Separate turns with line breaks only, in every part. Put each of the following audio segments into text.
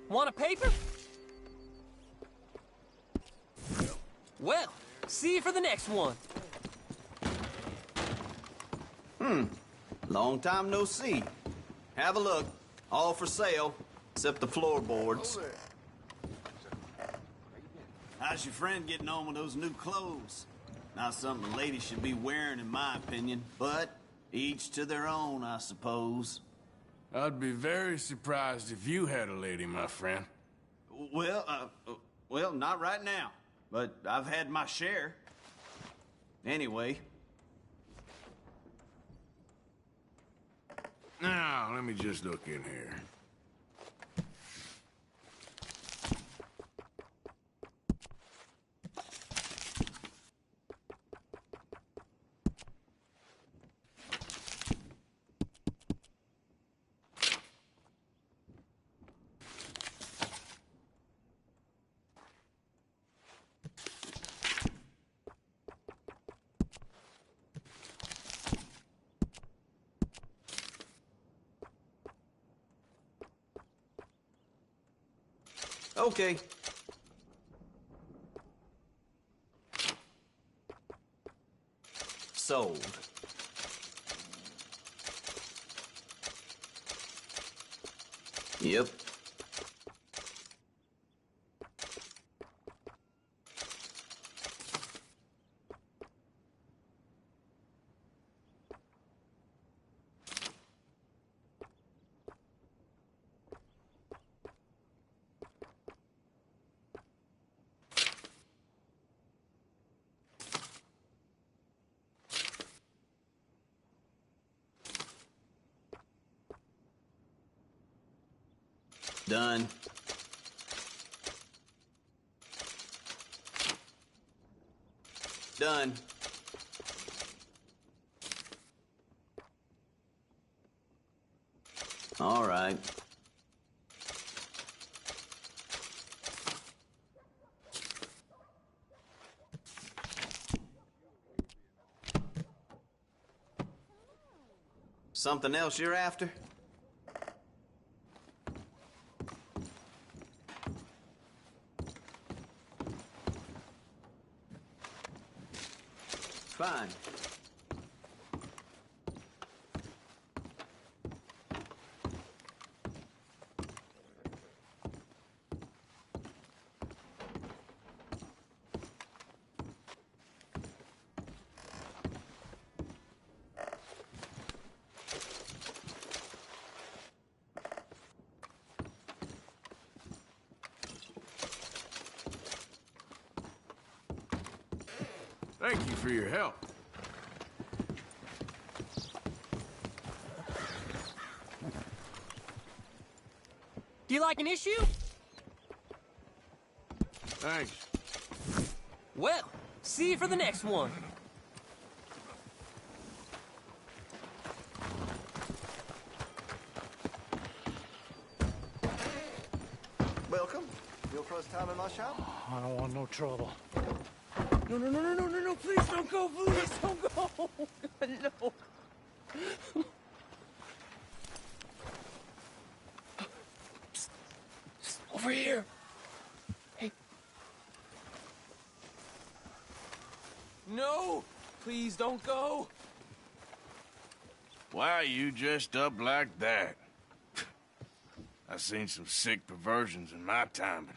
Want a paper? Well, see you for the next one.
Long time no see. Have a look. All for sale, except the floorboards. How's your friend getting on with those new clothes? Not something a lady should be wearing, in my opinion, but each to their own, I suppose.
I'd be very surprised if you had a lady, my friend.
Well, not right now, but I've had my share. Anyway.
Now, let me just look in here.
Okay. Sold. Yep. Done. Done. All right. Something else you're after? Fine.
Thank you for your help.
Do you like an issue?
Thanks.
Well, see you for the next one.
Welcome. Your first time in my shop?
I don't want no trouble. No, please don't go, please don't go. No. Psst, over here. Hey. No, please don't go.
Why are you dressed up like that? I've seen some sick perversions in my time, but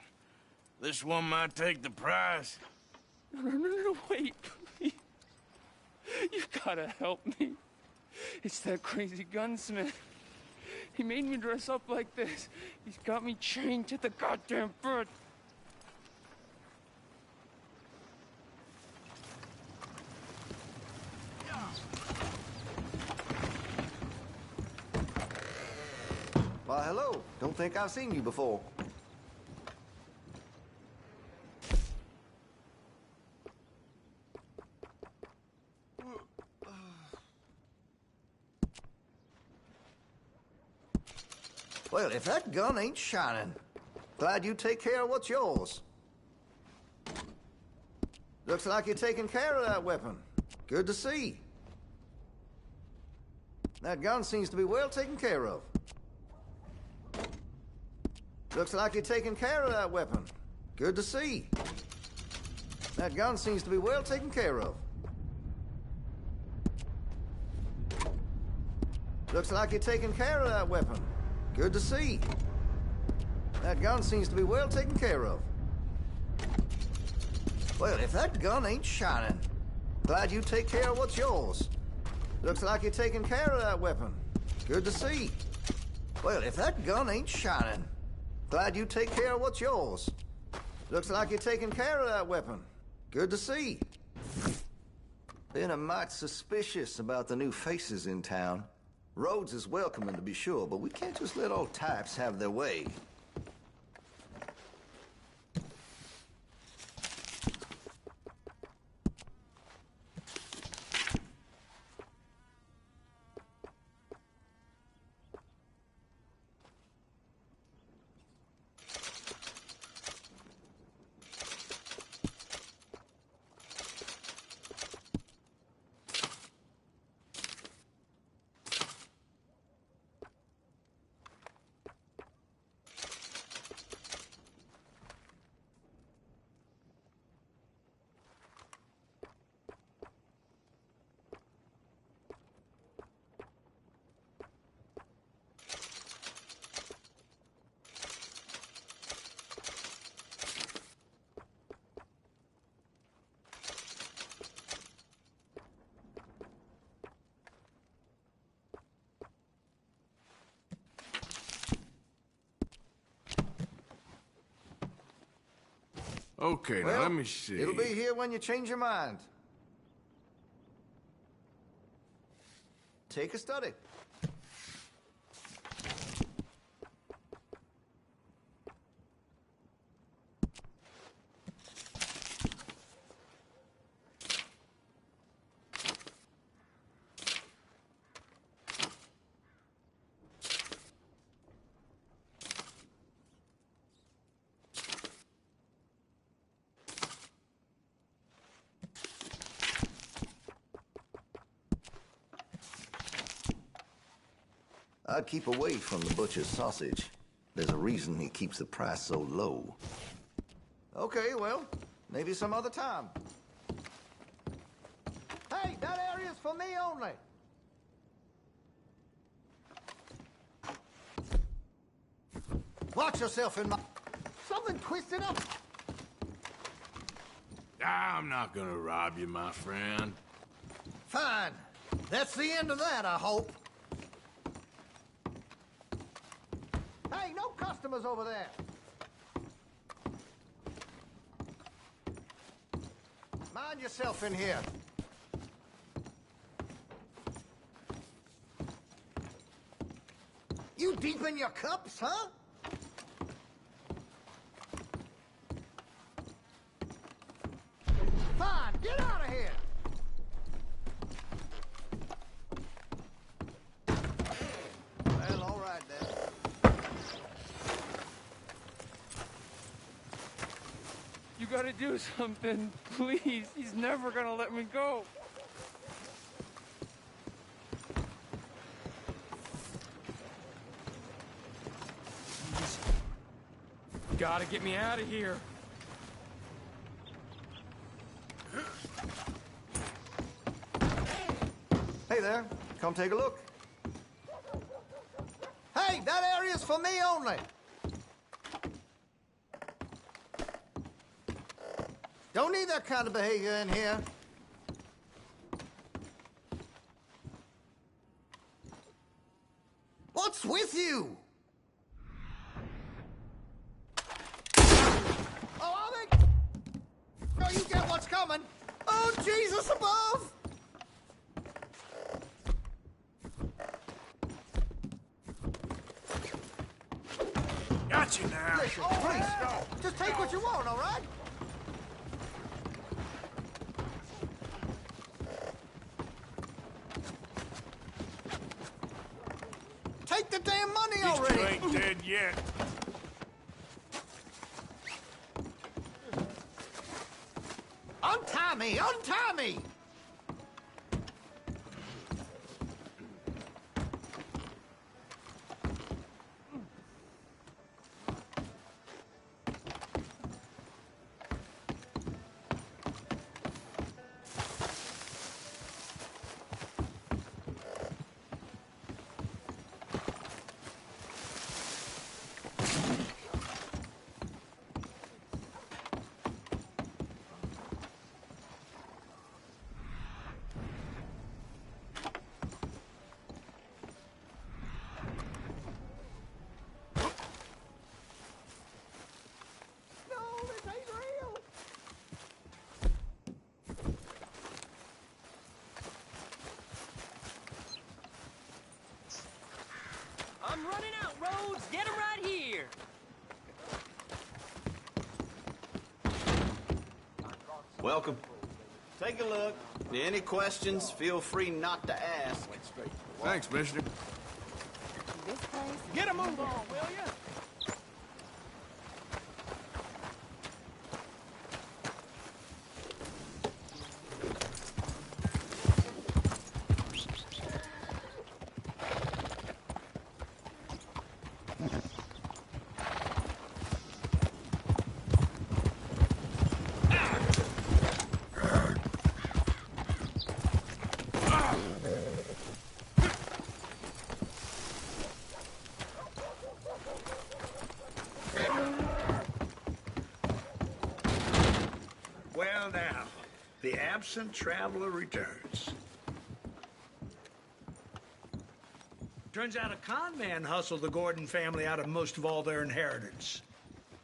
this one might take the prize.
No, wait, please. You gotta help me. It's that crazy gunsmith. He made me dress up like this. He's got me chained to the goddamn bed.
Why, hello. Don't think I've seen you before. Well, if that gun ain't shining, glad you take care of what's yours. Looks like you're taking care of that weapon. Good to see. That gun seems to be well taken care of. Looks like you're taking care of that weapon. Good to see. That gun seems to be well taken care of. Looks like you're taking care of that weapon. Good to see. That gun seems to be well taken care of. Well, if that gun ain't shining, glad you take care of what's yours. Looks like you're taking care of that weapon. Good to see. Well, if that gun ain't shining, glad you take care of what's yours. Looks like you're taking care of that weapon. Good to see. Been a mite suspicious about the new faces in town. Rhodes is welcoming to be sure, but we can't just let all types have their way.
Okay, now
Well,
let me see.
It'll be here when you change your mind. Take a study. I'd keep away from the butcher's sausage. There's a reason he keeps the price so low. Okay, well, maybe some other time. Hey, that area's for me only. Watch yourself in my... Something twisted up.
I'm not gonna rob you, my friend.
Fine. That's the end of that, I hope. Hey, no customers over there. Mind yourself in here. You deep in your cups, huh? Fine, get out of here. Well, all right then.
You gotta do something, please. He's never gonna let me go. Please. Gotta get me out of here.
Hey there, come take a look. Hey, that area's for me only. Don't need that kind of behavior in here. What's with you? Oh, are they? Oh, you get what's coming. Oh, Jesus above!
Got you now.
Listen, please, just take what you want, all right? Take the damn money
These two
already!
ain't dead yet.
Untie me! Untie me!
Welcome. Take a look. Any questions, feel free not to ask.
Thanks, mister.
This place?
Get a move on, will ya?
Well, now, the absent traveler returns. Turns out a con man hustled the Gordon family out of most of all their inheritance.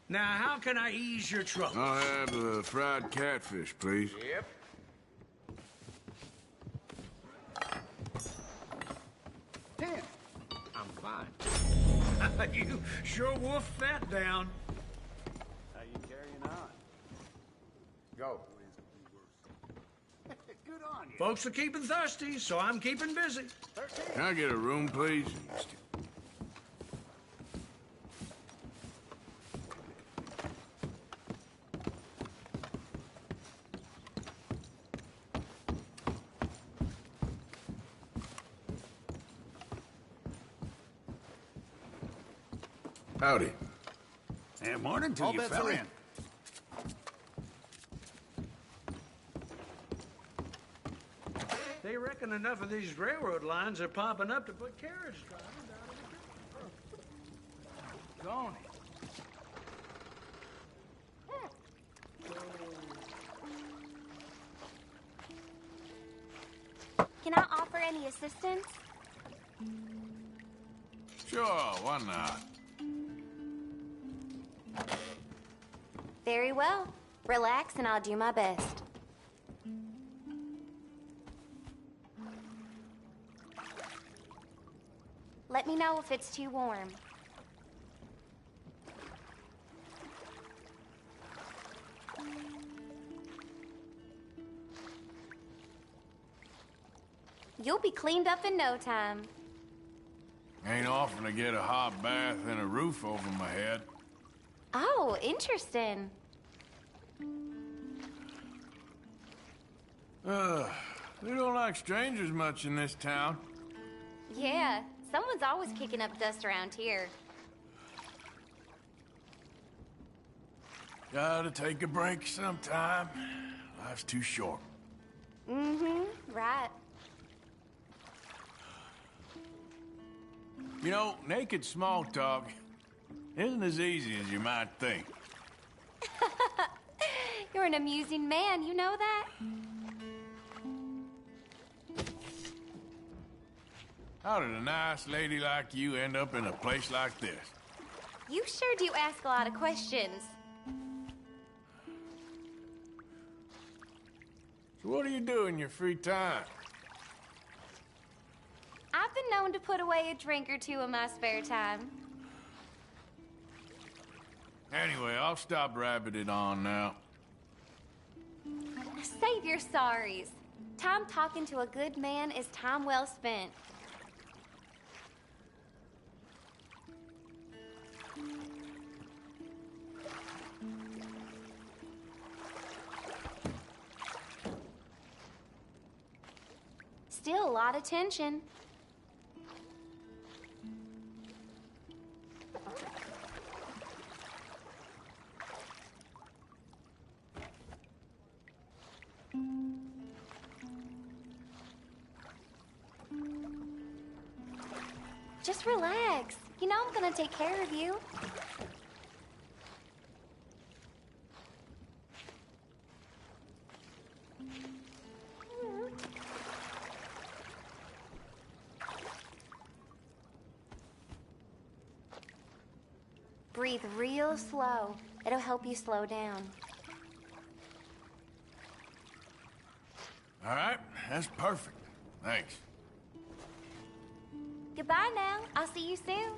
Now, how can I ease your trouble?
I'll have the fried catfish, please.
Yep.
I'm fine.
You sure wolfed that down.
How you carrying on?
Go.
Good on you.
Folks are keeping thirsty, so I'm keeping busy.
Can I get a room, please? Howdy.
Yeah, morning to
All
you,
bets
fella.
are in.
They reckon enough of these railroad lines are popping up to put carriage driving down in the
Gone.
Can I offer any assistance?
Sure, why not?
Very well. Relax and I'll do my best. Let me know if it's too warm. You'll be cleaned up in no time.
Ain't often to get a hot bath and a roof over my head.
Oh, interesting.
They don't like strangers much in this town.
Yeah, someone's always kicking up dust around here.
Gotta take a break sometime. Life's too short.
Mm-hmm, right.
You know, naked small talk isn't as easy as you might think.
You're an amusing man, you know that?
How did a nice lady like you end up in a place like this?
You sure do ask a lot of questions.
So what do you do in your free time?
I've been known to put away a drink or two in my spare time.
Anyway, I'll stop rabbiting on now.
Save your sorries. Time talking to a good man is time well spent. Still a lot of tension. Just relax. You know I'm gonna take care of you. Breathe real slow. It'll help you slow down.
All right, that's perfect. Thanks.
Goodbye now. I'll see you soon.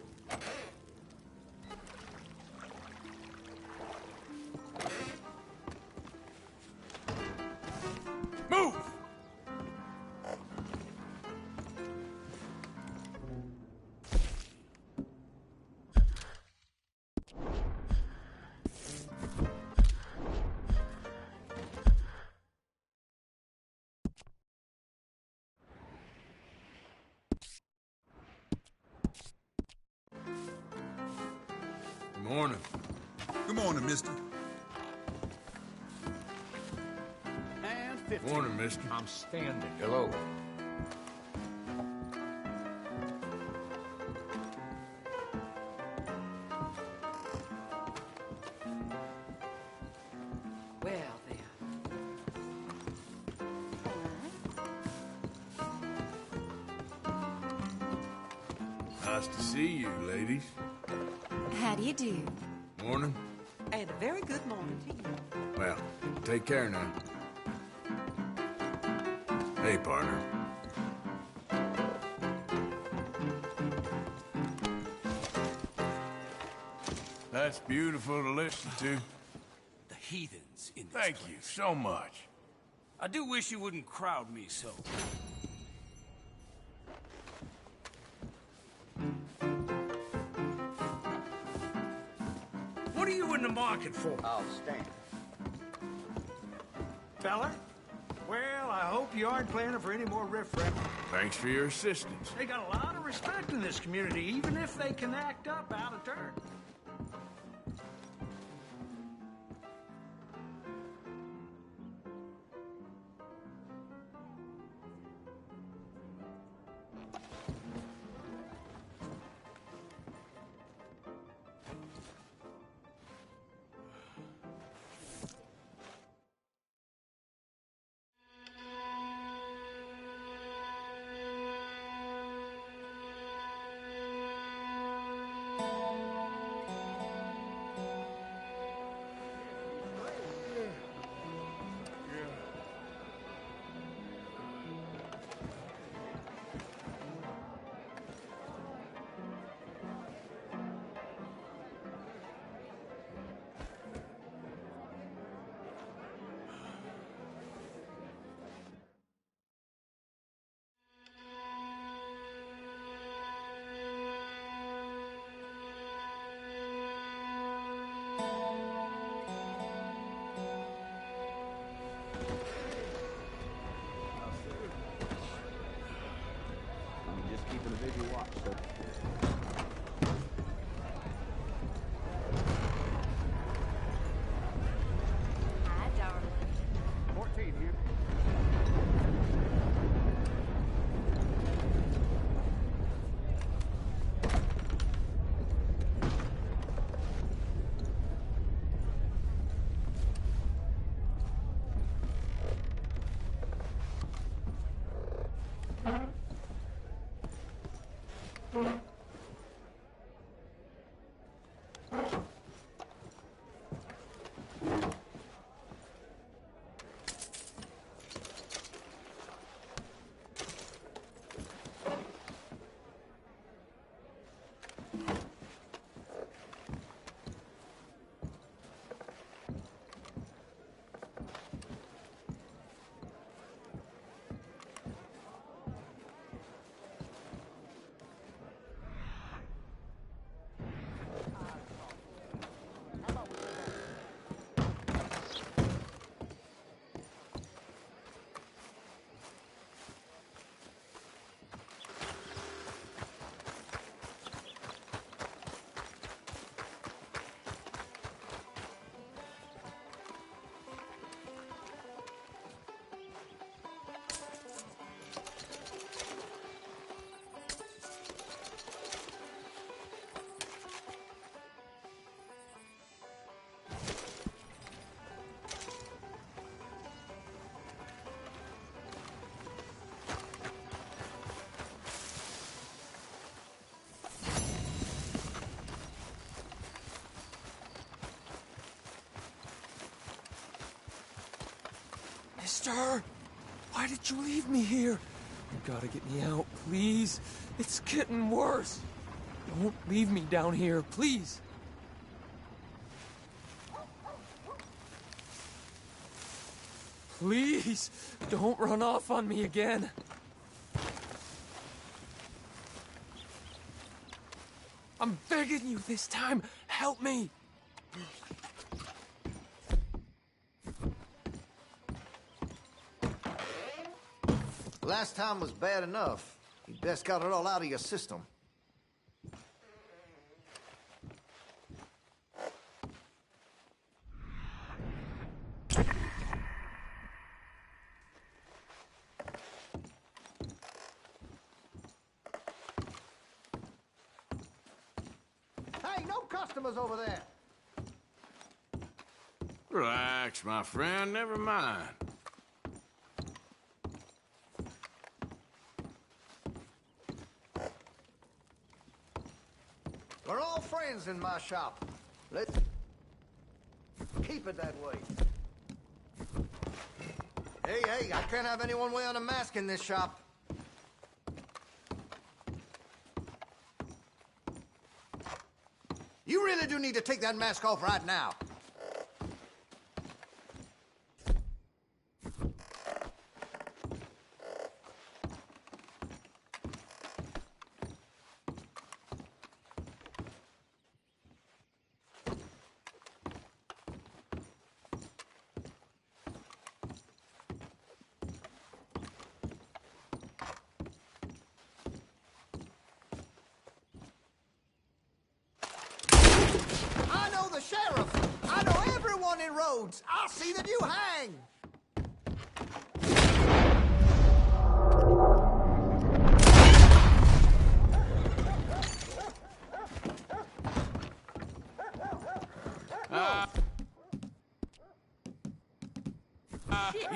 Morning.
Good morning, mister.
And 50.
Morning, mister.
I'm standing.
Hello.
Well, then.
Nice to see you, ladies.
How do you do?
Morning.
And a very good morning to you.
Well, take care now. Hey, partner. That's beautiful to listen to.
The heathens in this
Thank
place.
you so much.
I do wish you wouldn't crowd me so.
What are you in the market for?
I'll stand.
Fella? Well, I hope you aren't planning for any more riffraff.
Thanks for your assistance.
They got a lot of respect in this community, even if they can act up out of turn.
I'm just keeping a visual watch, sir.
Hi, darling.
14 here.
Mister, why did you leave me here? You gotta get me out, please. It's getting worse. Don't leave me down here, please. Please, don't run off on me again. I'm begging you this time. Help me.
Last time was bad enough. You best got it all out of your system. customers over there.
Relax, my friend. Never mind.
We're all friends in my shop. Let's keep it that way. Hey, I can't have anyone wearing a mask in this shop. You really do need to take that mask off right now. I know the sheriff. I know everyone in Rhodes. I'll see that you hang.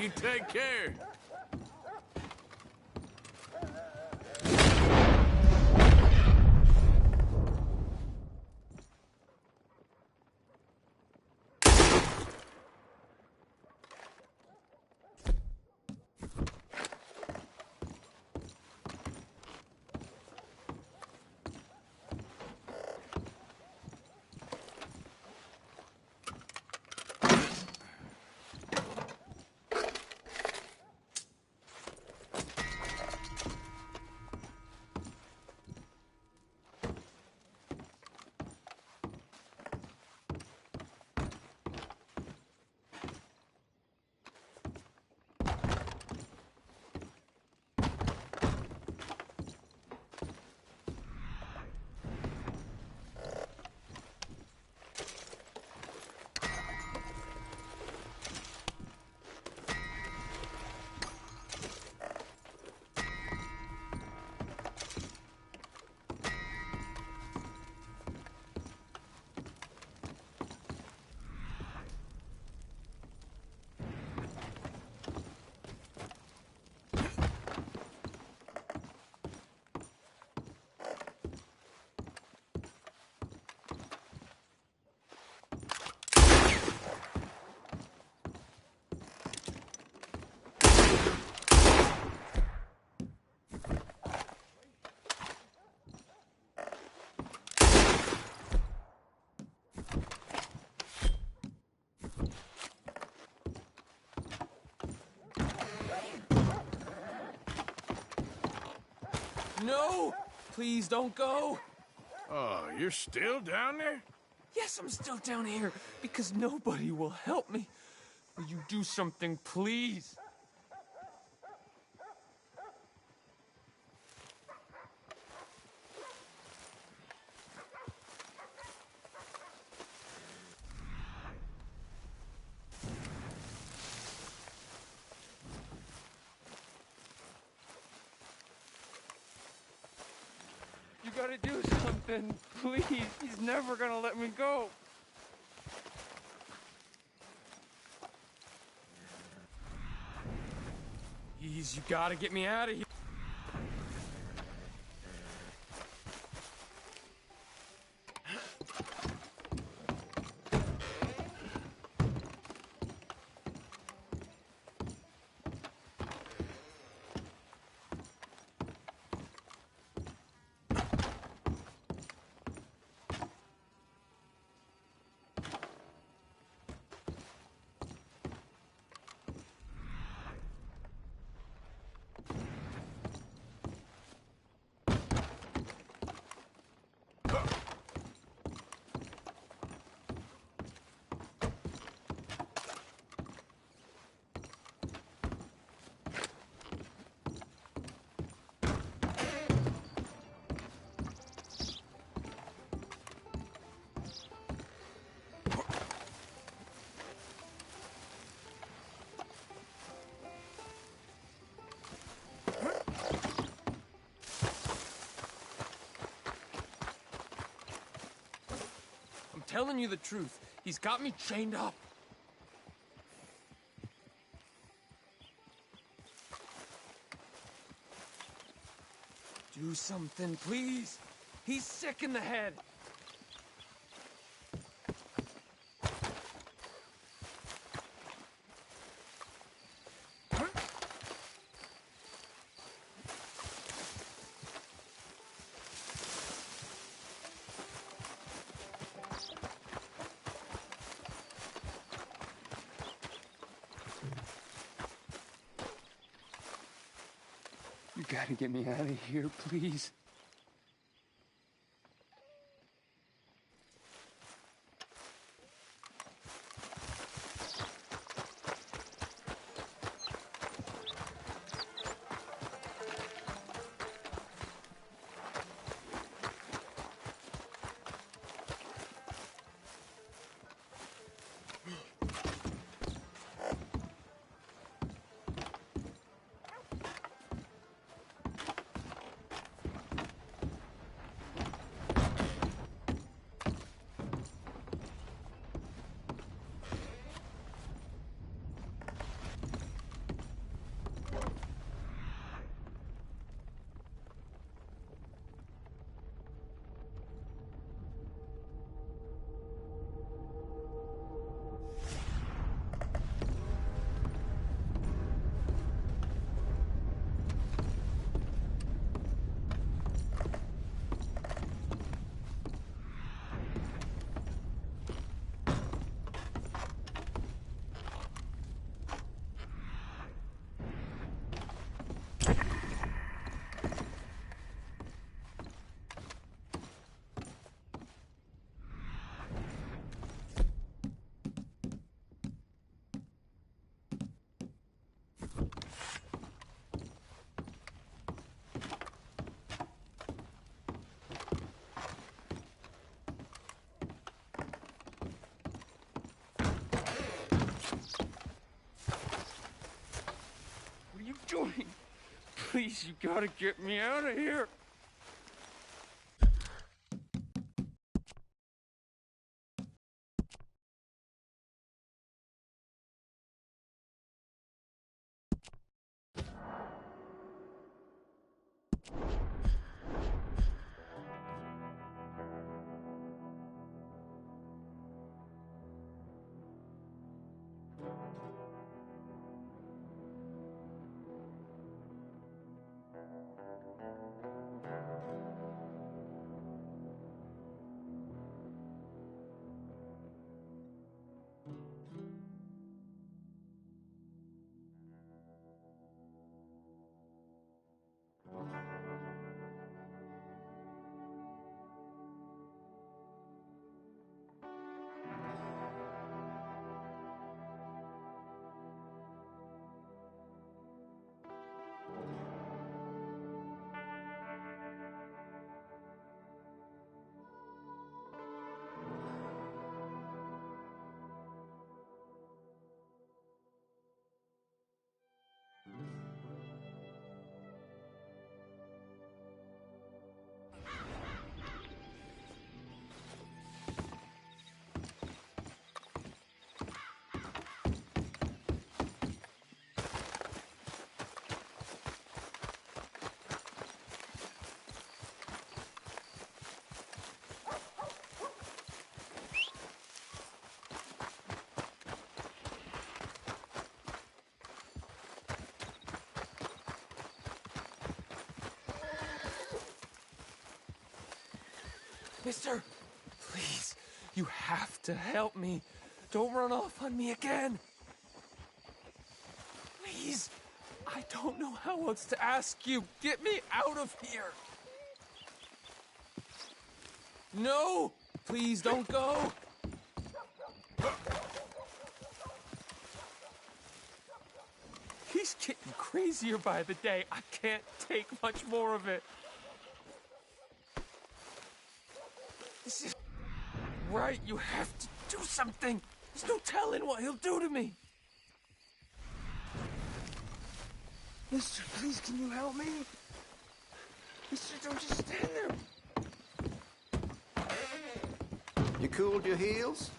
You take care.
No! Please don't go!
Oh, you're still down there?
Yes, I'm still down here because nobody will help me. Will you do something, please? You gotta do something, please. He's never gonna let me go. Please, you gotta get me out of here. telling you the truth. He's got me chained up. Do something, please. He's sick in the head. You gotta get me out of here, please. What are you doing? Please, you gotta get me out of here. Mister, please, you have to help me. Don't run off on me again. Please, I don't know how else to ask you. Get me out of here. No, please don't go. He's getting crazier by the day. I can't take much more of it. This is right. You have to do something. There's no telling what he'll do to me. Mister, please, can you help me? Mister, don't just stand there.
You cooled your heels?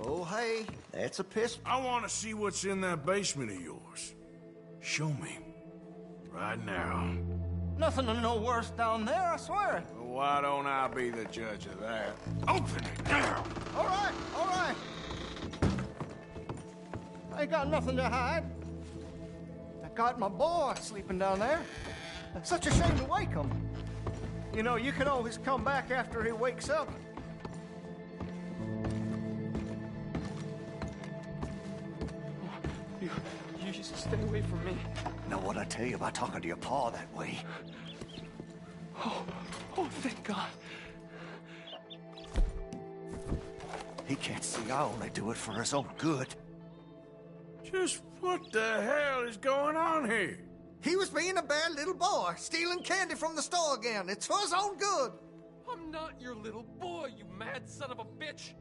Oh, hey, that's a pistol.
I want to see what's in that basement of yours. Show me. Right now.
Nothing no worse down there, I swear.
Well, why don't I be the judge of that? Open it now!
All right, all right. I ain't got nothing to hide. I got my boy sleeping down there. It's such a shame to wake him. You know, you can always come back after he wakes up.
You just stay away from me.
Know what I tell you about talking to your pa that way?
Oh, thank God.
He can't see I only do it for his own good.
Just what the hell is going on here?
He was being a bad little boy, stealing candy from the store again. It's for his own good.
I'm not your little boy, you mad son of a bitch!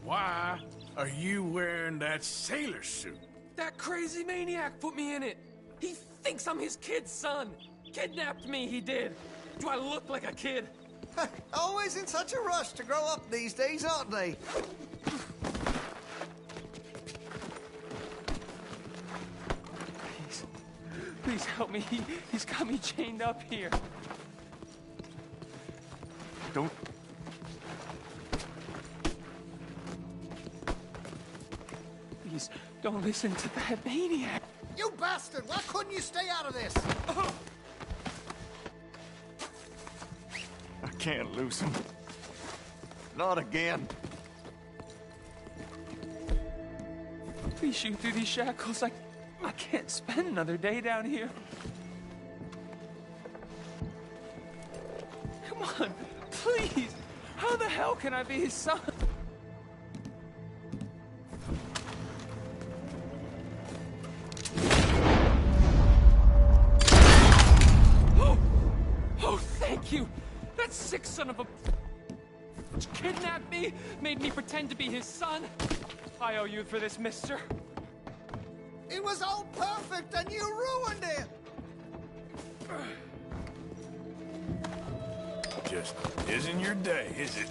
Why are you wearing that sailor suit?
That crazy maniac put me in it! He thinks I'm his kid's son! Kidnapped me, he did! Do I look like a kid?
Always in such a rush to grow up these days, aren't they?
Please help me. He's got me chained up here.
Don't...
Please, don't listen to that maniac.
You bastard! Why couldn't you stay out of this? I can't lose him. Not again.
Please shoot through these shackles. I can't spend another day down here. Come on, please. How the hell can I be his son? Oh, thank you. That sick son of a... kidnapped me, made me pretend to be his son. I owe you for this, mister.
It was all perfect and you ruined it!
Just isn't your day, is it?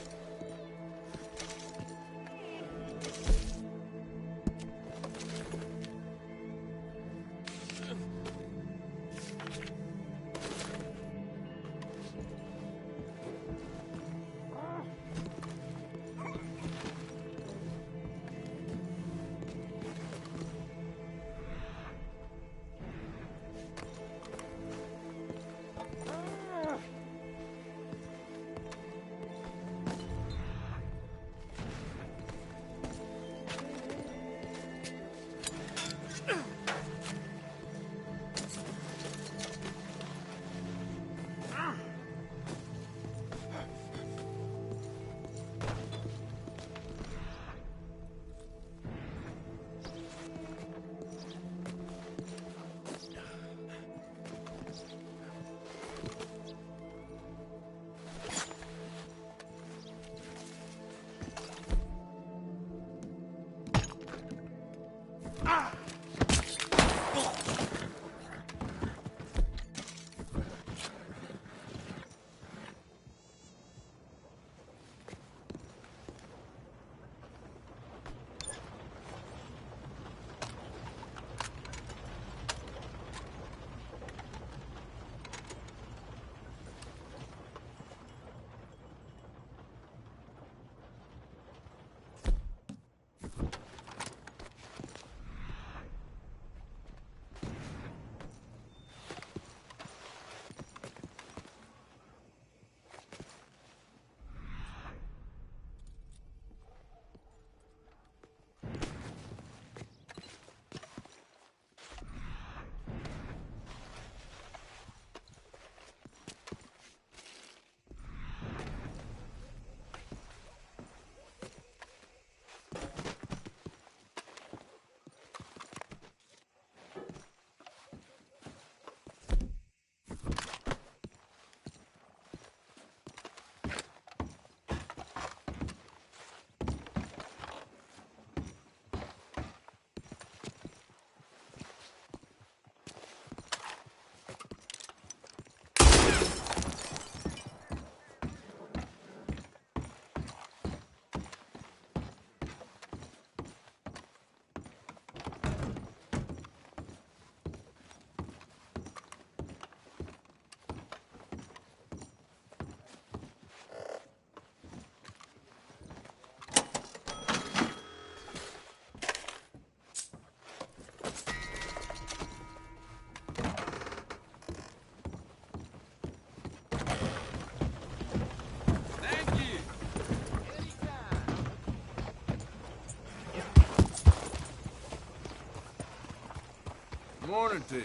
Morning to you.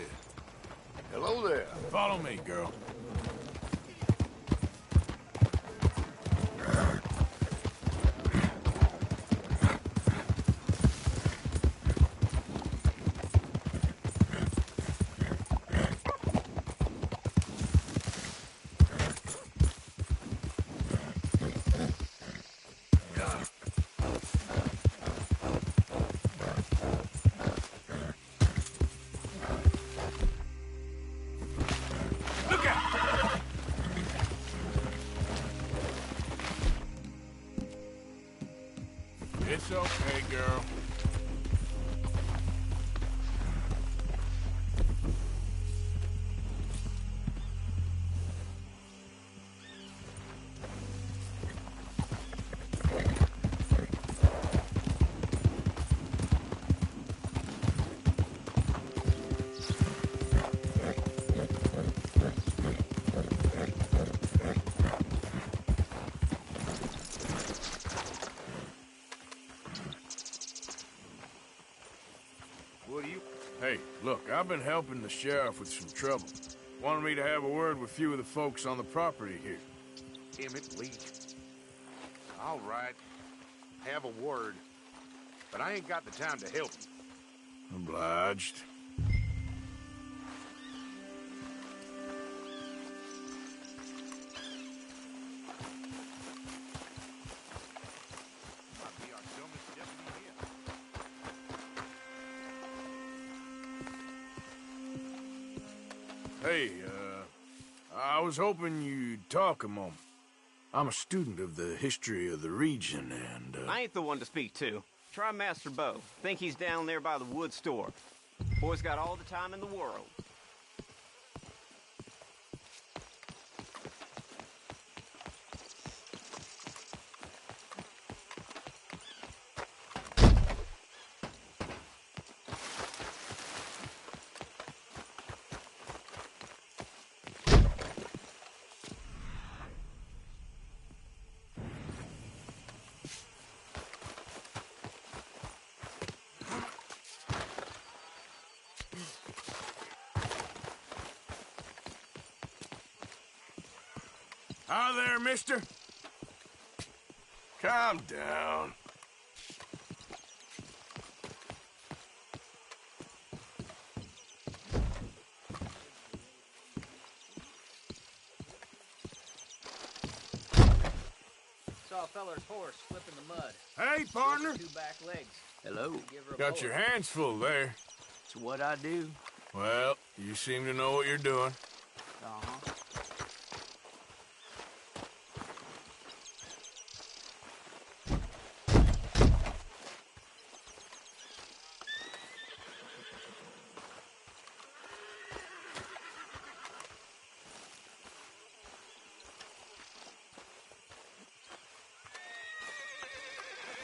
Hello there.
Follow me, girl. It's okay, girl. Hey, look, I've been helping the sheriff with some trouble. Wanted me to have a word with a few of the folks on the property here.
Emmett Lee. All right. Have a word. But I ain't got the time to help you.
Obliged.
Might be our dumbest deputy yet.
Hey, I was hoping you'd talk a moment. I'm a student of the history of the region, and,
I ain't the one to speak to. Try Master Bo. Think he's down there by the wood store. Boy's got all the time in the world.
Hi there, mister. Calm down.
Saw a feller's horse slip in the mud.
Hey, partner.
Two back legs.
Hello.
Got your hands full there.
It's what I do.
Well, you seem to know what you're doing.
Uh-huh.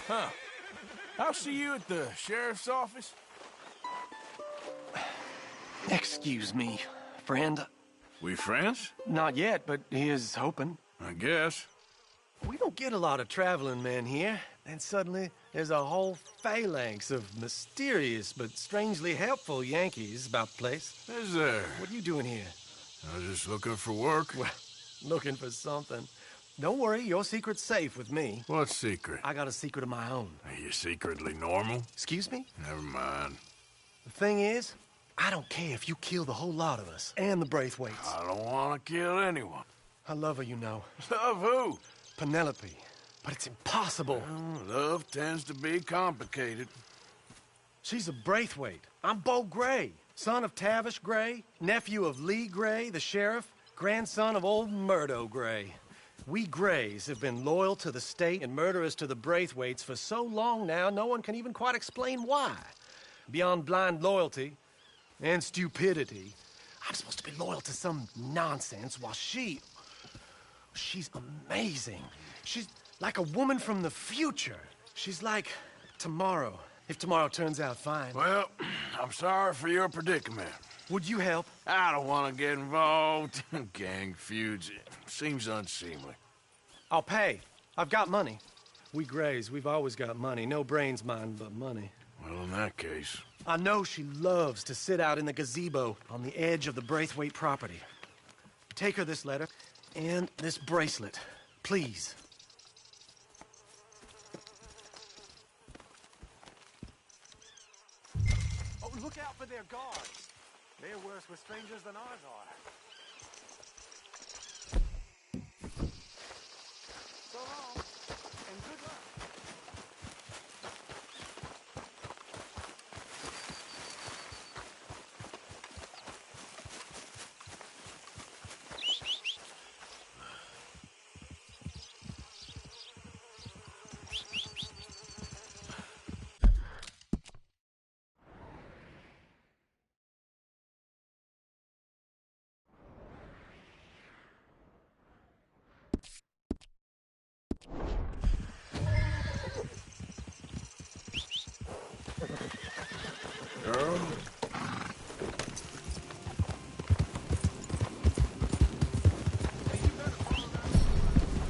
Huh. I'll see you at the sheriff's office.
Excuse me, friend.
We friends?
Not yet, but he is hoping.
I guess.
We don't get a lot of traveling men here. And suddenly, there's a whole phalanx of mysterious but strangely helpful Yankees about the place.
Is there?
What are you doing here?
I was just looking for work.
Well, looking for something. Don't worry, your secret's safe with me.
What secret?
I got a secret of my own.
Are you secretly normal?
Excuse me?
Never mind.
The thing is, I don't care if you kill the whole lot of us, and the Braithwaites.
I don't want to kill anyone.
I love her, you know.
Love who?
Penelope. But it's impossible.
Well, love tends to be complicated.
She's a Braithwaite. I'm Bo Gray, son of Tavish Gray, nephew of Lee Gray, the sheriff, grandson of old Murdo Gray. We Grays have been loyal to the state and murderous to the Braithwaites for so long now, no one can even quite explain why. Beyond blind loyalty and stupidity, I'm supposed to be loyal to some nonsense while she's amazing. She's like a woman from the future. She's like tomorrow, if tomorrow turns out fine.
Well, I'm sorry for your predicament.
Would you help?
I don't want to get involved in gang feuds. It seems unseemly.
I'll pay. I've got money. We Grays, we've always got money. No brains, mind, but money.
Well, in that case...
I know she loves to sit out in the gazebo on the edge of the Braithwaite property. Take her this letter and this bracelet, please.
Oh, look out for their guards. They're worse with strangers than ours are. So long, and good luck.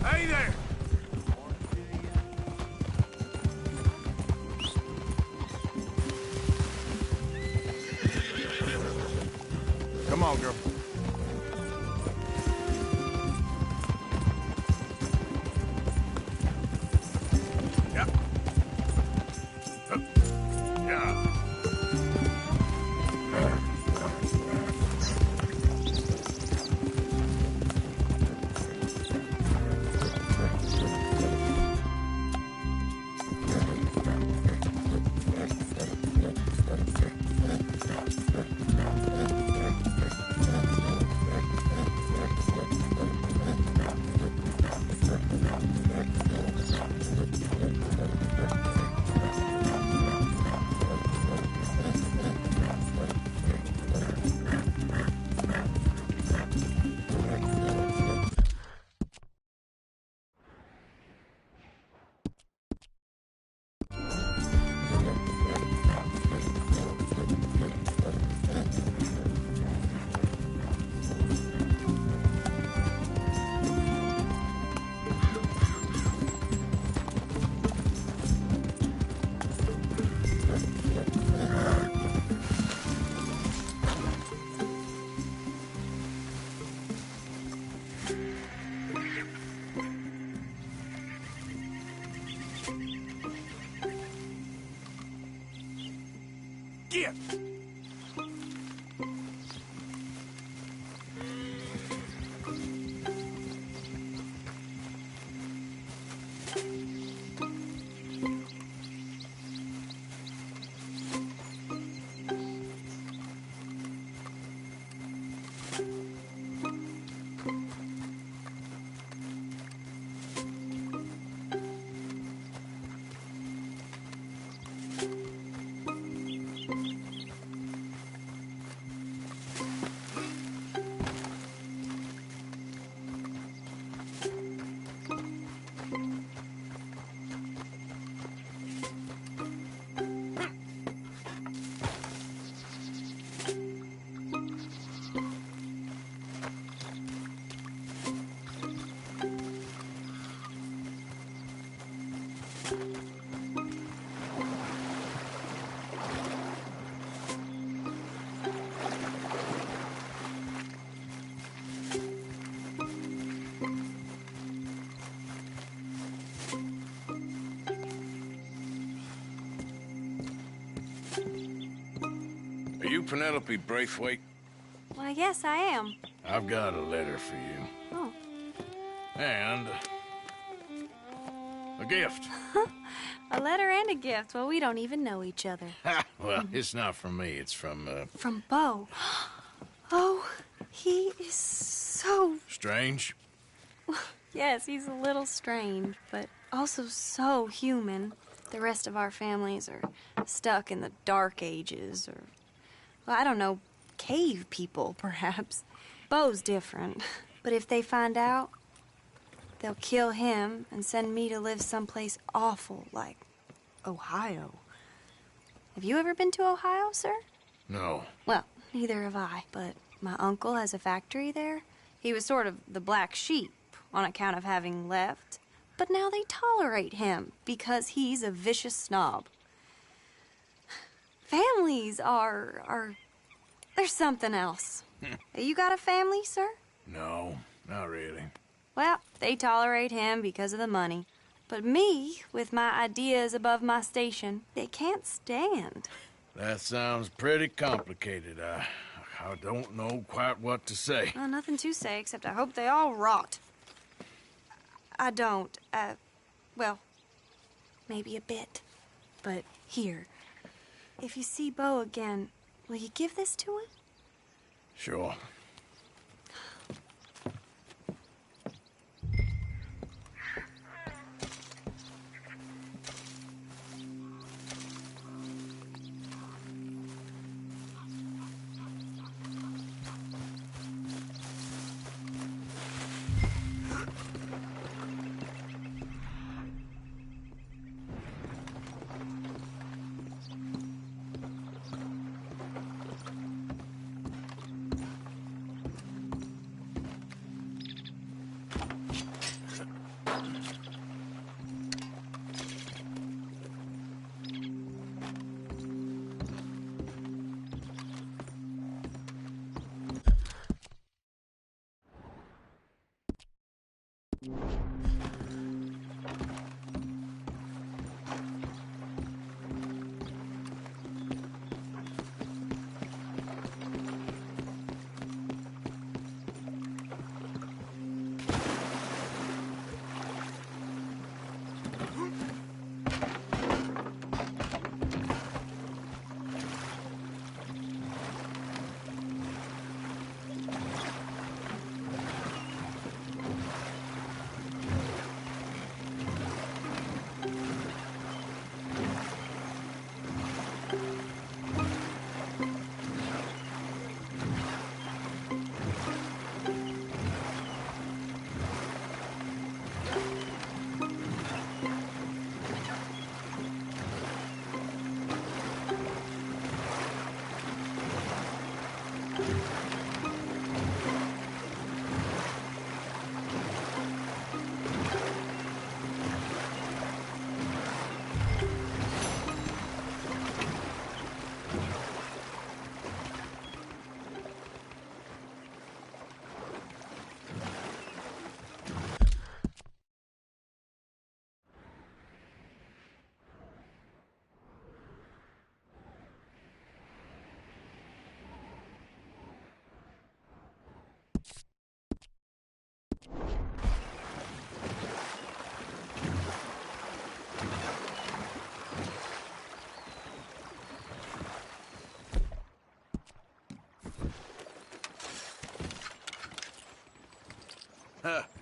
Hey there! Come on, girl. Yeah. Yeah. Get! Are you Penelope Braithwaite?
Why, yes, I am.
I've got a letter for you.
Oh.
And a gift.
A letter and a gift. Well, we don't even know each other.
Well, it's not from me. It's from,
From Bo. Oh, he is so...
Strange?
Yes, he's a little strange, but also so human. The rest of our families are stuck in the Dark Ages, or, well, I don't know, cave people, perhaps. Bo's different. But if they find out, they'll kill him and send me to live someplace awful like Ohio. Have you ever been to Ohio, sir?
No.
Well, neither have I, but my uncle has a factory there. He was sort of the black sheep on account of having left. But now they tolerate him because he's a vicious snob. families are... There's something else. You got a family, sir?
No, not really.
Well, they tolerate him because of the money. But me, with my ideas above my station, they can't stand.
That sounds pretty complicated. I don't know quite what to say.
Well, nothing to say, except I hope they all rot. I don't. Well, maybe a bit. But here, if you see Bo again, will you give this to him?
Sure.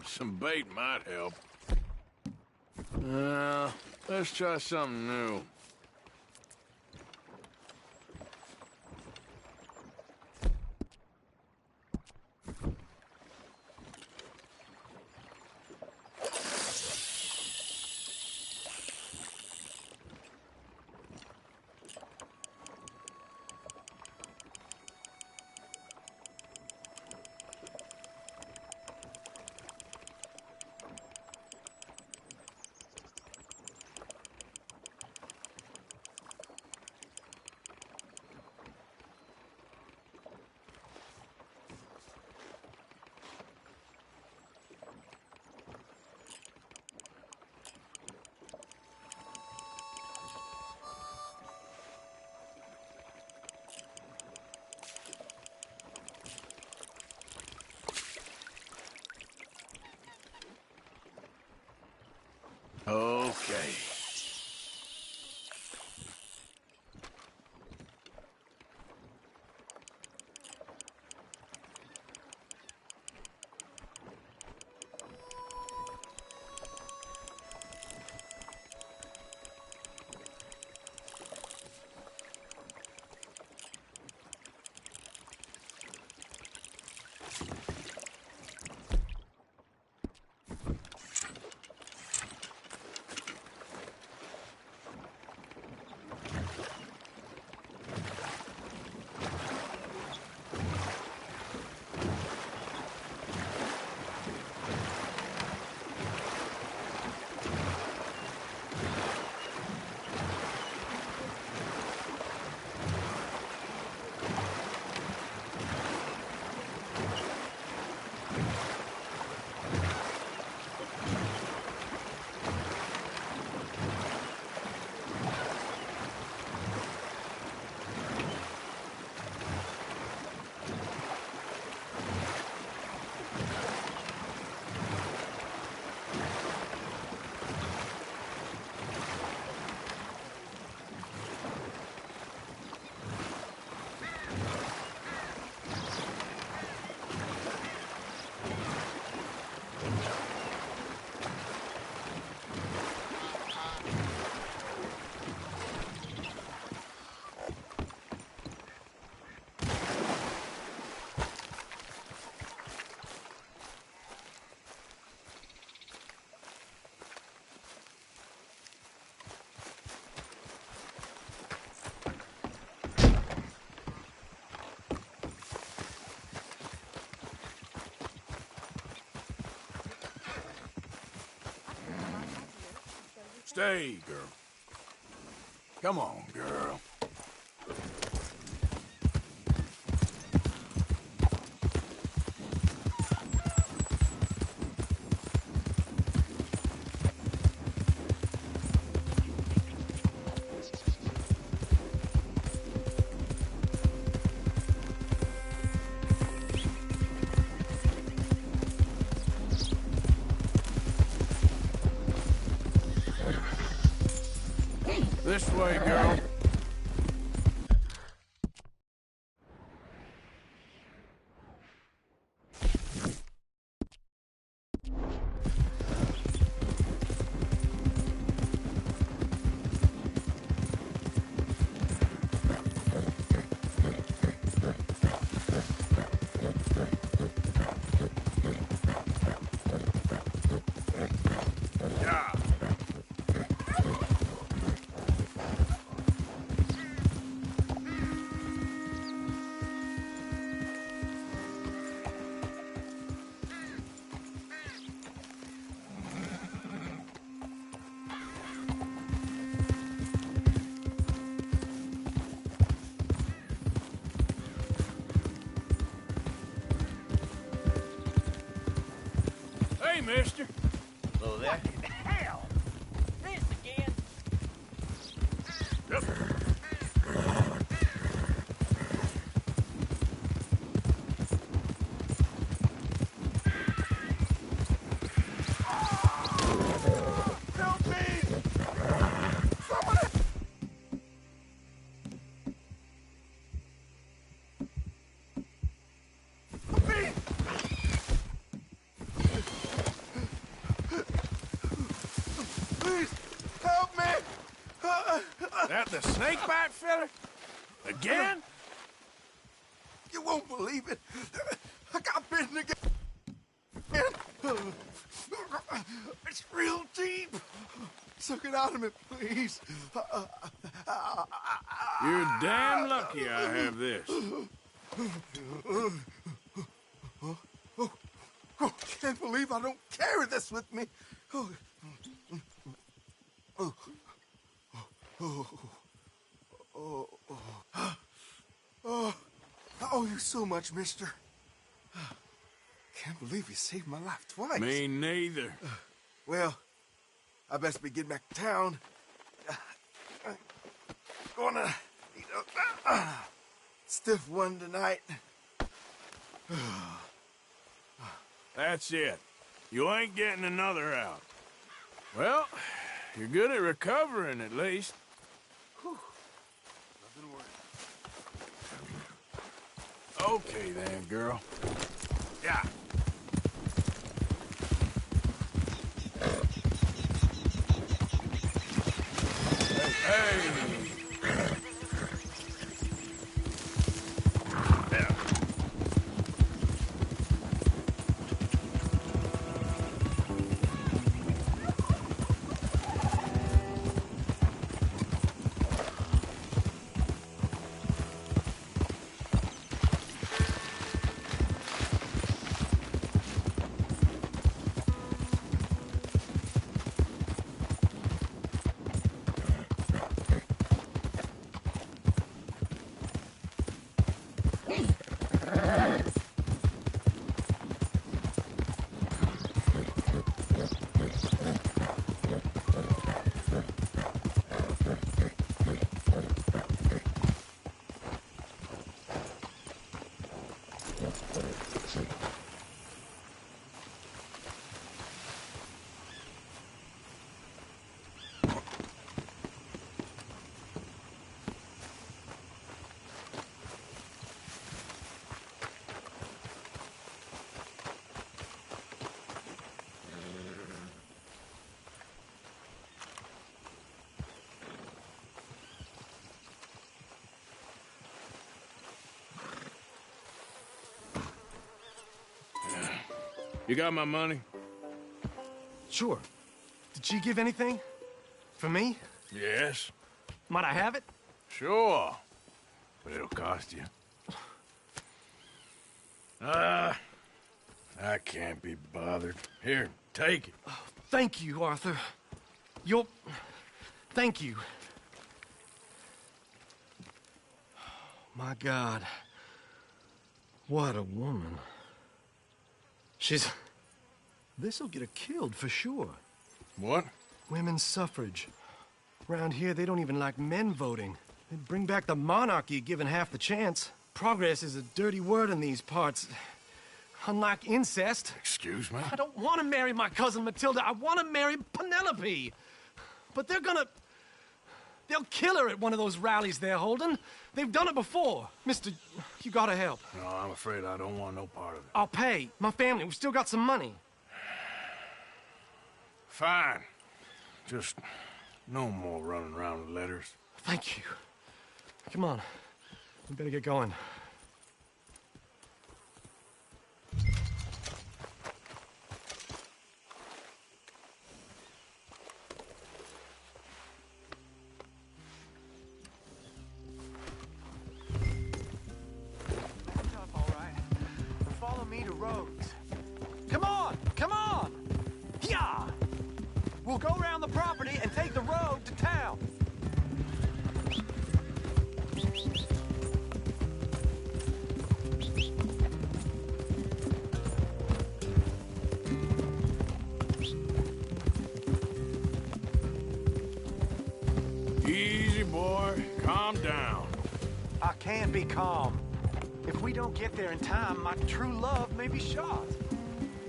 Some bait might help. Let's try something new. Okay. Stay, girl. Come on, girl. This way, girl. Hey, mister.
Hello there.
Hell! This again?
Yep.
Help me! Someone! Help me! Please, help me!
That the snakebite fella? Again?
You won't believe it. I got bitten again. It's real deep. Suck it out of me, please.
You're damn lucky I have this.
Oh, can't believe I don't carry this with me. Oh, oh, oh, oh, oh, oh, I owe you so much, mister. Can't believe you saved my life twice.
Me neither.
Well, I best be getting back to town. Gonna eat a stiff one tonight.
That's it. You ain't getting another out. Well, you're good at recovering, at least.
Nothing worse.
Okay, then, girl. Yeah. Hey! Yeah. You got my money?
Sure. Did she give anything? For me?
Yes.
Might I have it?
Sure. But it'll cost you. I can't be bothered. Here, take it.
Thank you, Arthur. You'll Thank you. My God. What a woman. This'll get her killed for sure.
What?
Women's suffrage. Around here, they don't even like men voting. They'd bring back the monarchy given half the chance. Progress is a dirty word in these parts. Unlike incest.
Excuse me?
I don't want to marry my cousin Matilda. I want to marry Penelope. But they'll kill her at one of those rallies they're holding. They've done it before. Mister, you gotta help.
No, I'm afraid I don't want no part of it.
I'll pay. My family, we've still got some money.
Fine. Just no more running around with letters.
Thank you. Come on. We better get going. Follow me to Rhodes. Come on! Come on! Yeah! We'll go around the property and take the road to town.
Easy, boy. Calm down.
I can't be calm. If we don't get there in time, my true love may be shot.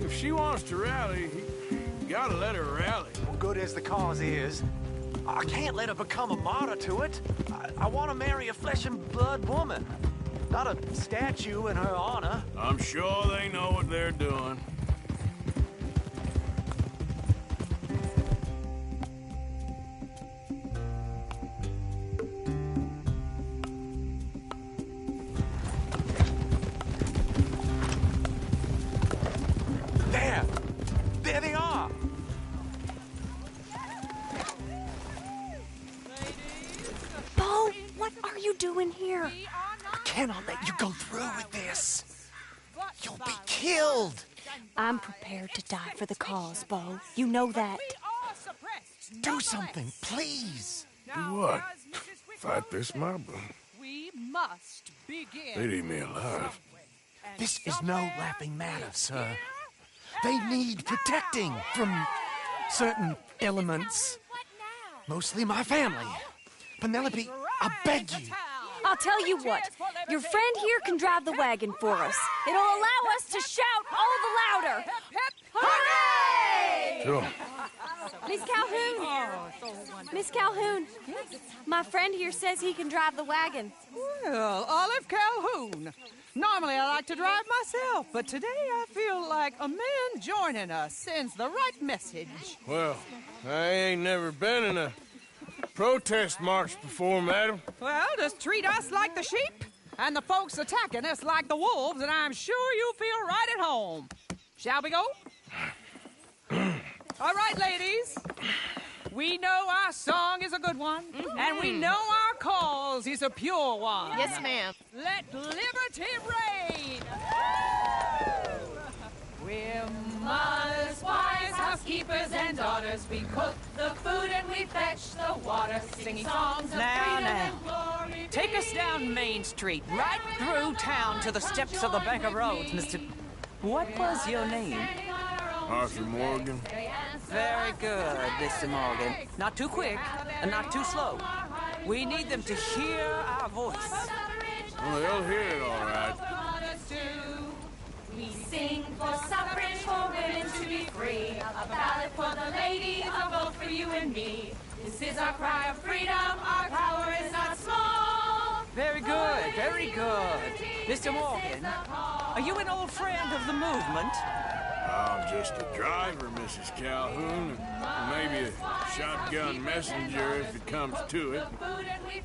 If she wants to rally, you gotta let her rally.
Well, good as the cause is, I can't let her become a martyr to it. I want to marry a flesh and blood woman, not a statue in her honor.
I'm sure they know what they're doing.
There they are!
Bo, what are you doing here?
I cannot let you go through with this. You'll be killed.
I'm prepared to die for the cause, Bo. You know that.
Do something, please.
Do what? Fight this mob?
We must begin.
They'd eat me alive.
This is no laughing matter, sir. They need protecting from certain elements. Mostly my family. Penelope, I beg you.
I'll tell you what. Your friend here can drive the wagon for us. It'll allow us to shout all the louder. Hooray!
Sure.
Miss Calhoun. Miss Calhoun. My friend here says he can drive the wagon.
Well, Olive Calhoun. Normally I like to drive myself, but today I feel like a man joining us sends the right message.
Well, I ain't never been in a protest march before, madam.
Well, just treat us like the sheep, and the folks attacking us like the wolves, and I'm sure you'll feel right at home. Shall we go? All right, ladies. We know our song is a good one, and we know our cause is a pure one.
Yes, ma'am.
Let liberty reign! We're mothers, wives, housekeepers, and daughters. We cook the food and we fetch the water, singing songs of freedom and glory. Take us down Main Street, right through town to the steps of the Bank of Rhodes, Mr. What was your name?
Arthur Morgan.
Very good, Mr. Morgan. Not too quick and not too slow. We need them to hear our voice.
Well, they'll hear it all right.
We sing for suffrage, for women to be free. A ballad for the ladies, a vote for you and me. This is our cry of freedom, our power is not small.
Very good, very good. Mr. Morgan, are you an old friend of the movement?
I'm just a driver, Mrs. Calhoun, and maybe a shotgun messenger if it comes to it.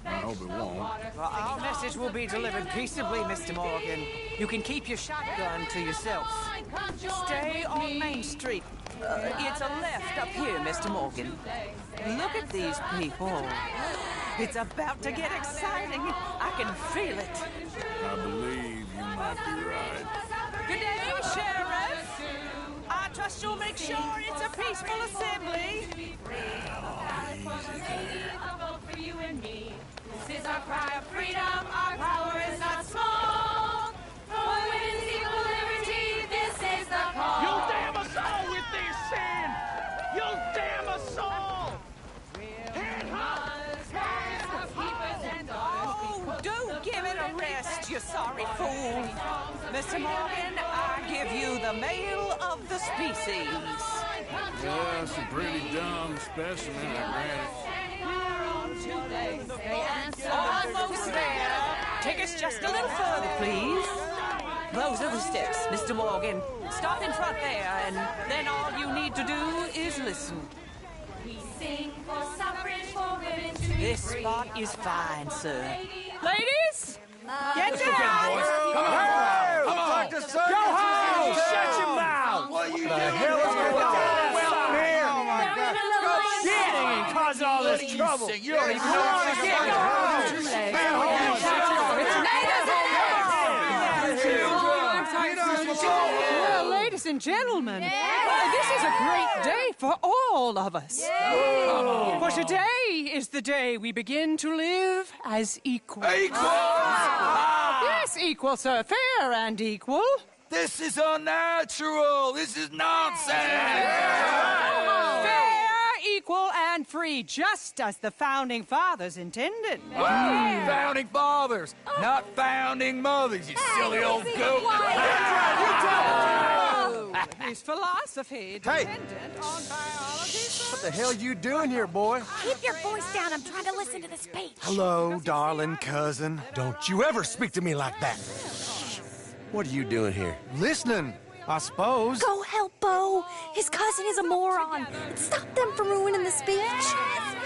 I hope it won't.
Well, our message will be delivered peaceably, Mr. Morgan. You can keep your shotgun to yourself. Stay on Main Street. It's a left up here, Mr. Morgan. Look at these people. It's about to get exciting. I can feel it.
I believe you might be right.
Good day, Sheriff. I Trust you'll make sure it's a peaceful assembly.
For you and me. This is our cry of freedom. Our power is not small. For women's equal liberty, this is the call.
You'll damn us all with this sin! You'll damn us all!
Oh, do give it a rest, you sorry fool. Mr. Morgan, I give you the male of the species.
Yeah, it's a pretty dumb specimen, I grant
Almost there. Take us just a little further, please. Those are the steps, Mr. Morgan. Start in front there, and then all you need to do is listen.
We sing for suffrage for women to be
This
free.
spot is fine, sir.
Ladies,
get down!
Come on! Go home! Shut your mouth!
What are you
The hell is going on here?
Oh my God!
Shit! And cause all this trouble.
You don't even know
Well, ladies and gentlemen, this is a great day for all of us. For today is the day we begin to live as equals. Yes, equal, sir. Fair and equal.
This is unnatural. This is nonsense.
Fair, equal, and free, just as the Founding Fathers intended.
Founding fathers, not founding mothers, you silly old goat.
His philosophy dependent on biology.
What the hell you doing here, boy?
Keep your voice down. I'm trying to listen to the speech.
Hello, darling cousin. Don't you ever speak to me like that.
What are you doing here?
Listening, I suppose.
Go help Bo. His cousin is a moron. Stop them from ruining the speech.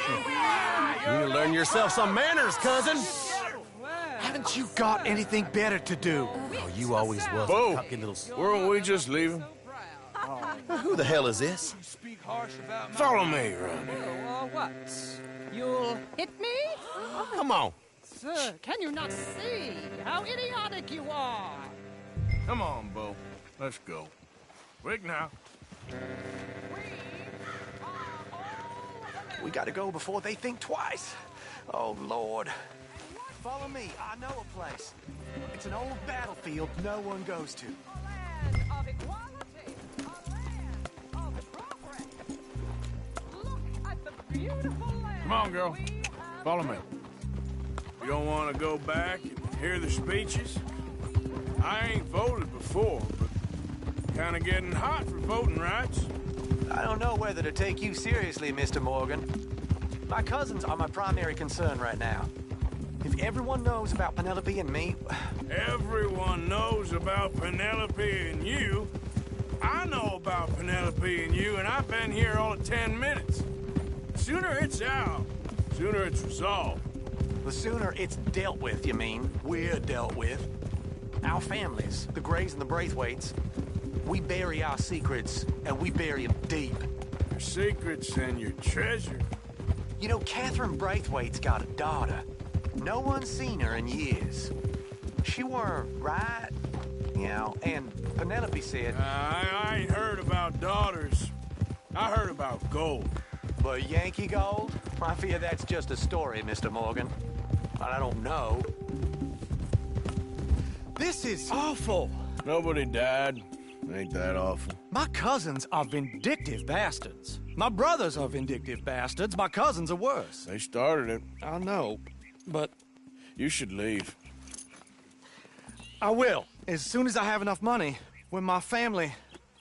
You need to learn yourself some manners, cousin. Haven't you got anything better to do? Oh, you always was
Bo,
a cocky little...
weren't we just leaving?
Who the hell is this?
Follow me, Ron.
What? You'll hit me?
Come on.
Sir, can you not see how idiotic you are?
Come on, Bo. Let's go. Quick now.
We gotta go before they think twice. Oh, Lord. Follow me. I know a place. It's an old battlefield no one goes to.
Come on, girl. Follow me. You don't want to go back and hear the speeches? I ain't voted before, but kind of getting hot for voting rights.
I don't know whether to take you seriously, Mr. Morgan. My cousins are my primary concern right now. If everyone knows about Penelope and me...
Everyone knows about Penelope and you. I know about Penelope and you, and I've been here all of 10 minutes. Sooner it's out, sooner it's resolved.
The sooner it's dealt with, you mean? We're dealt with. Our families, the Grays and the Braithwaites, we bury our secrets, and we bury them deep.
Your secrets and your treasure.
You know, Catherine Braithwaite's got a daughter. No one's seen her in years. She were right, you know, and Penelope said...
I ain't heard about daughters. I heard about gold.
But Yankee gold? I fear that's just a story, Mr. Morgan. I don't know. This is awful.
Nobody died. Ain't that awful?
My cousins are vindictive bastards. My brothers are vindictive bastards. My cousins are worse.
They started it.
I know, but...
You should leave.
I will, as soon as I have enough money. When my family...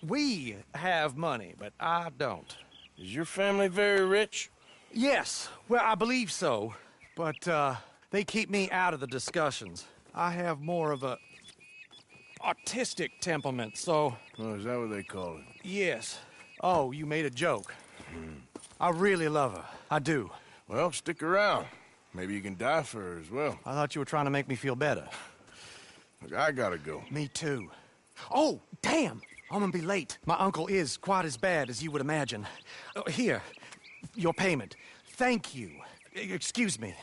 We have money, but I don't.
Is your family very rich?
Yes, well, I believe so. But, they keep me out of the discussions. I have more of a... artistic temperament, so...
Oh, is that what they call it?
Yes. Oh, you made a joke. I really love her. I do.
Well, stick around. Maybe you can die for her as well.
I thought you were trying to make me feel better.
Look, I gotta go.
Me too. Oh, damn! I'm gonna be late. My uncle is quite as bad as you would imagine. Here, your payment. Thank you. Excuse me.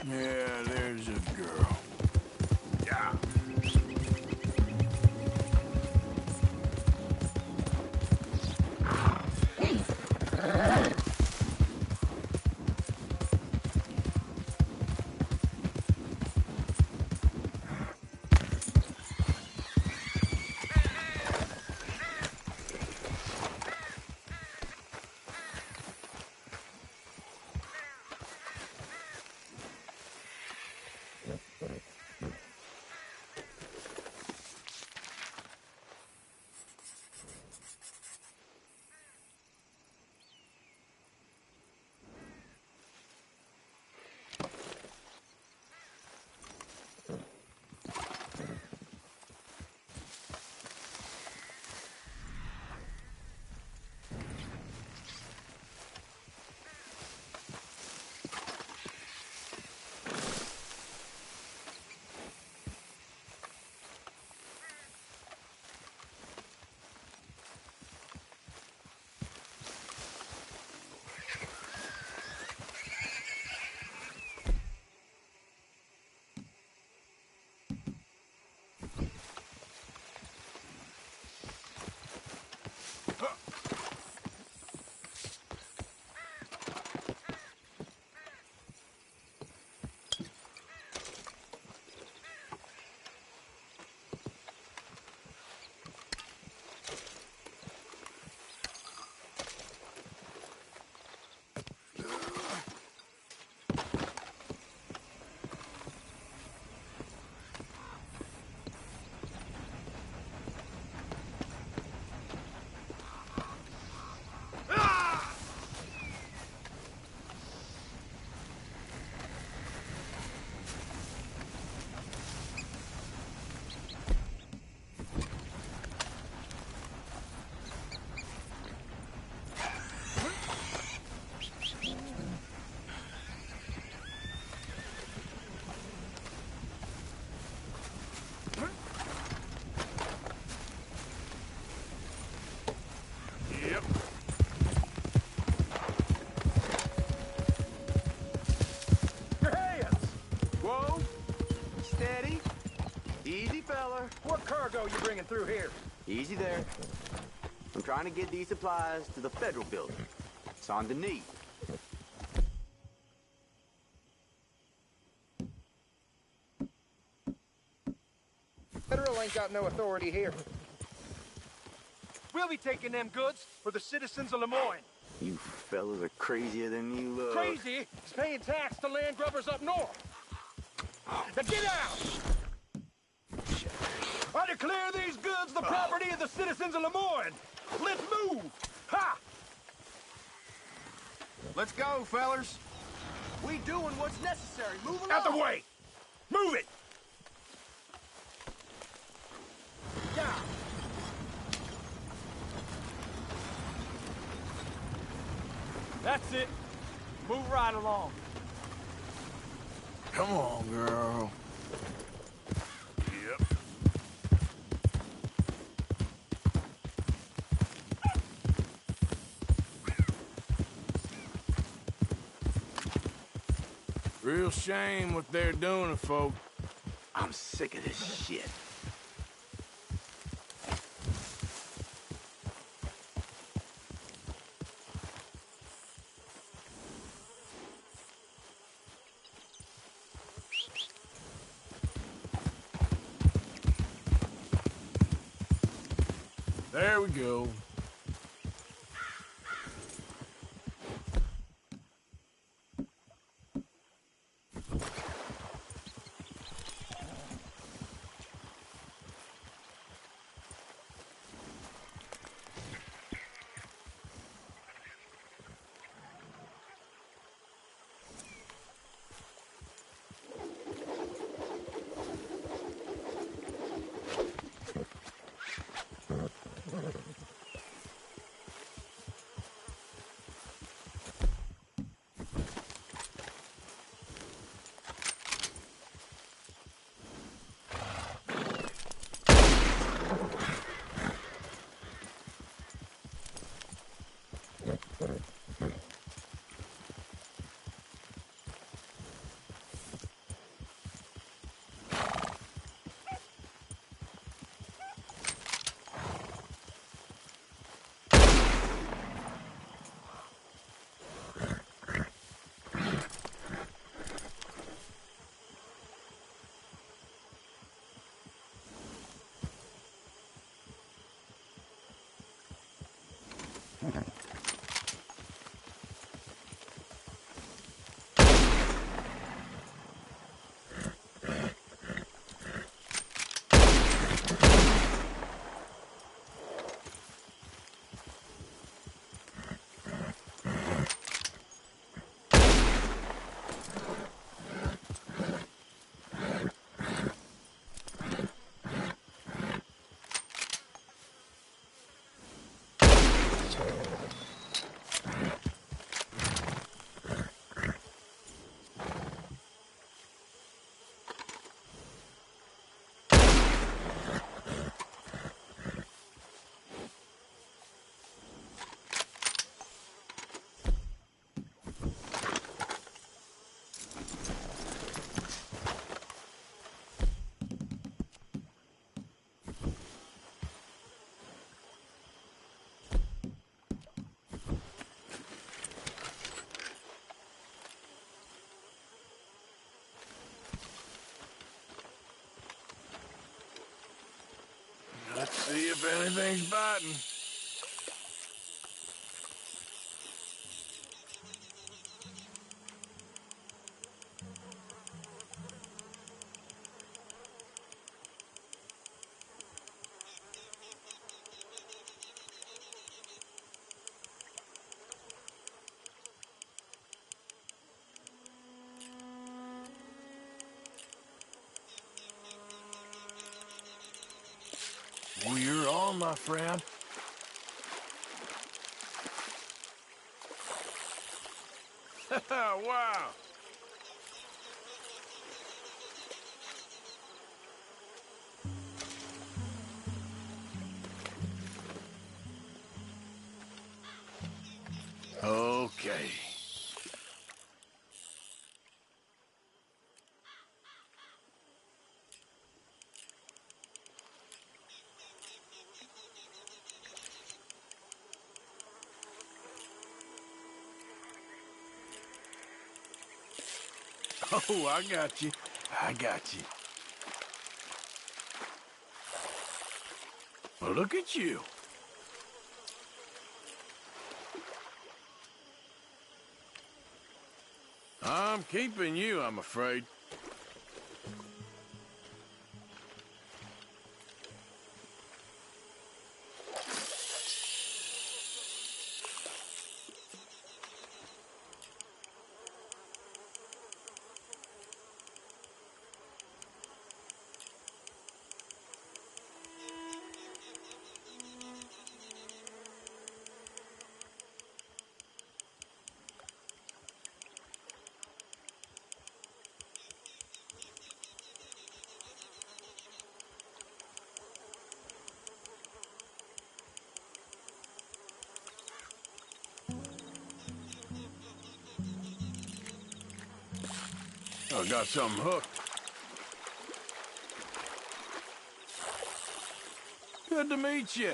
Yeah, there's a girl. Yeah.
What cargo you bringing through here?
Easy there. I'm trying to get these supplies to the federal building. It's on the knee.
Federal ain't got no authority here. We'll be taking them goods for the citizens of Lemoyne.
You fellas are crazier than you look.
Crazy is paying tax to land grubbers up north. Now get out! I declare these goods the property of the citizens of Lemoyne. Let's move! Ha!
Let's go, fellers. We doing what's necessary. Move along.
Out the way! Move it! Yeah.
That's it. Move right along.
Come on, girl. Yep. Real shame what they're doing to folk.
I'm sick of this shit.
There we go. Let's see if anything's biting. Well, you're on, my friend. Wow. Okay. Oh, I got you. I got you. Well, look at you. I'm keeping you, I'm afraid. I got something hooked. Good to meet you.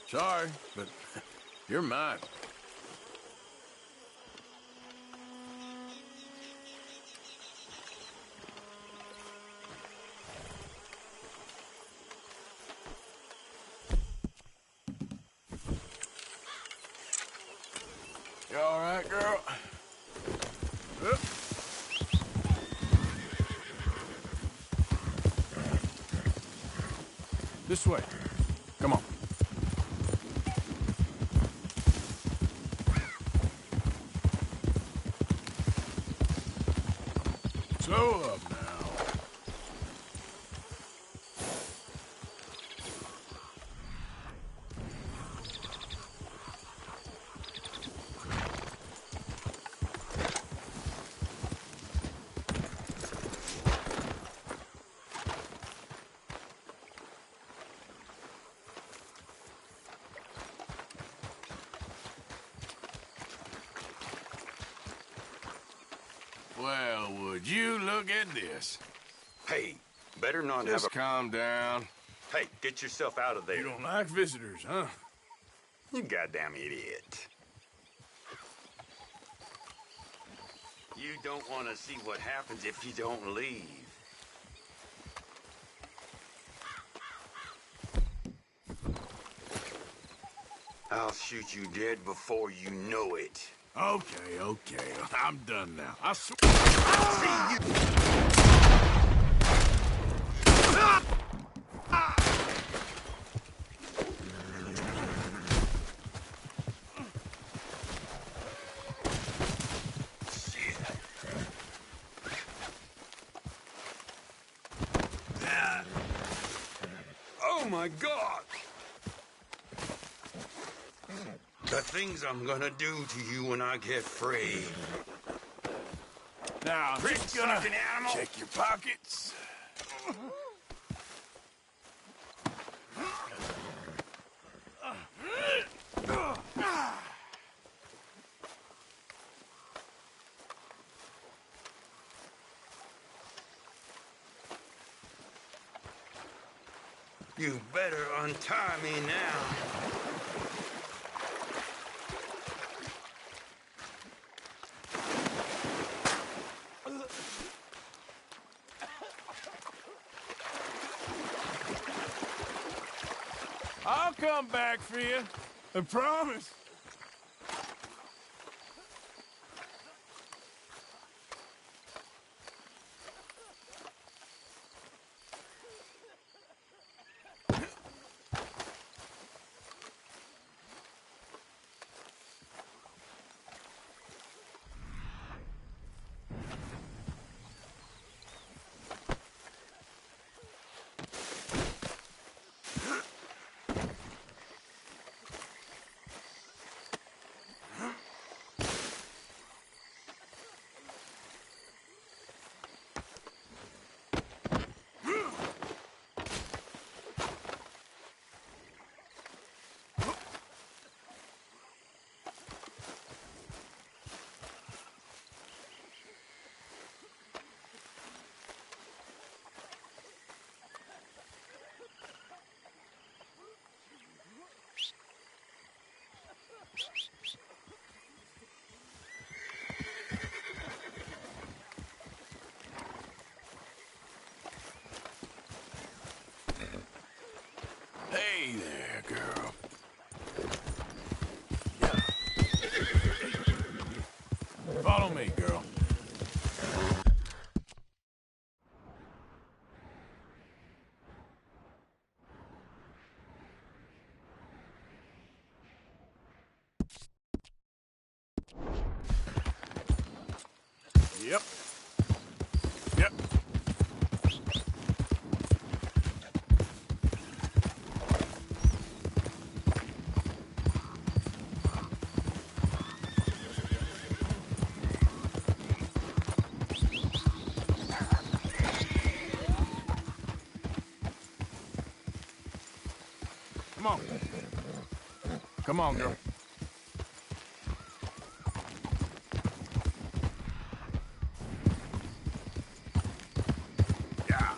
Sorry, but you're mine. You all right, girl? Up. This way. Come on. Slow up now. Well, would you look at this?
Hey, better not
Just
have a...
calm down.
Hey, get yourself out of there.
You don't like visitors, huh?
You goddamn idiot. You don't want to see what happens if you don't leave. I'll shoot you dead before you know it.
Okay, okay. I'm done now. I swear.
I'll see Oh my God! The things I'm gonna do to you when I get free.
Now, I'm just gonna
Fucking animal.
check your pockets.
You better untie me now.
I'll come back for you. I promise. Hey there, girl. Follow me, girl. Yep. Yep. Come on. Come on, girl. Yeah.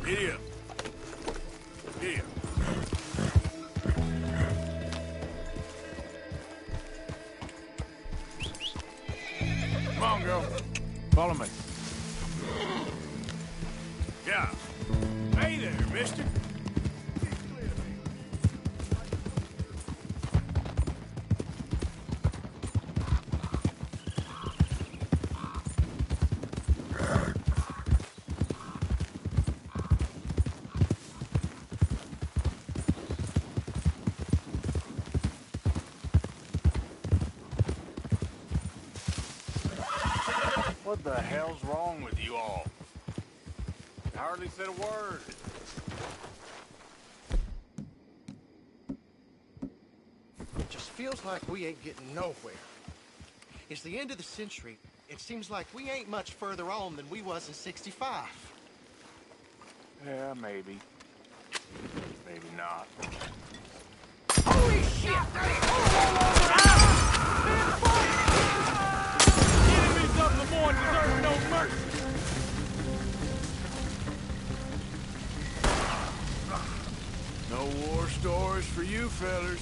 Giddy up. Giddy up. Come on, girl. Follow me. Yeah. Hey there, mister.
What the hell's wrong with you all? You hardly said a word.
It just feels like we ain't getting nowhere.
It's the end of the century. It seems like we ain't much further on than we was in 65.
Yeah, maybe. Maybe not.
Holy shit!
Enemies of Lemoyne deserve no mercy! No war stories for you fellers.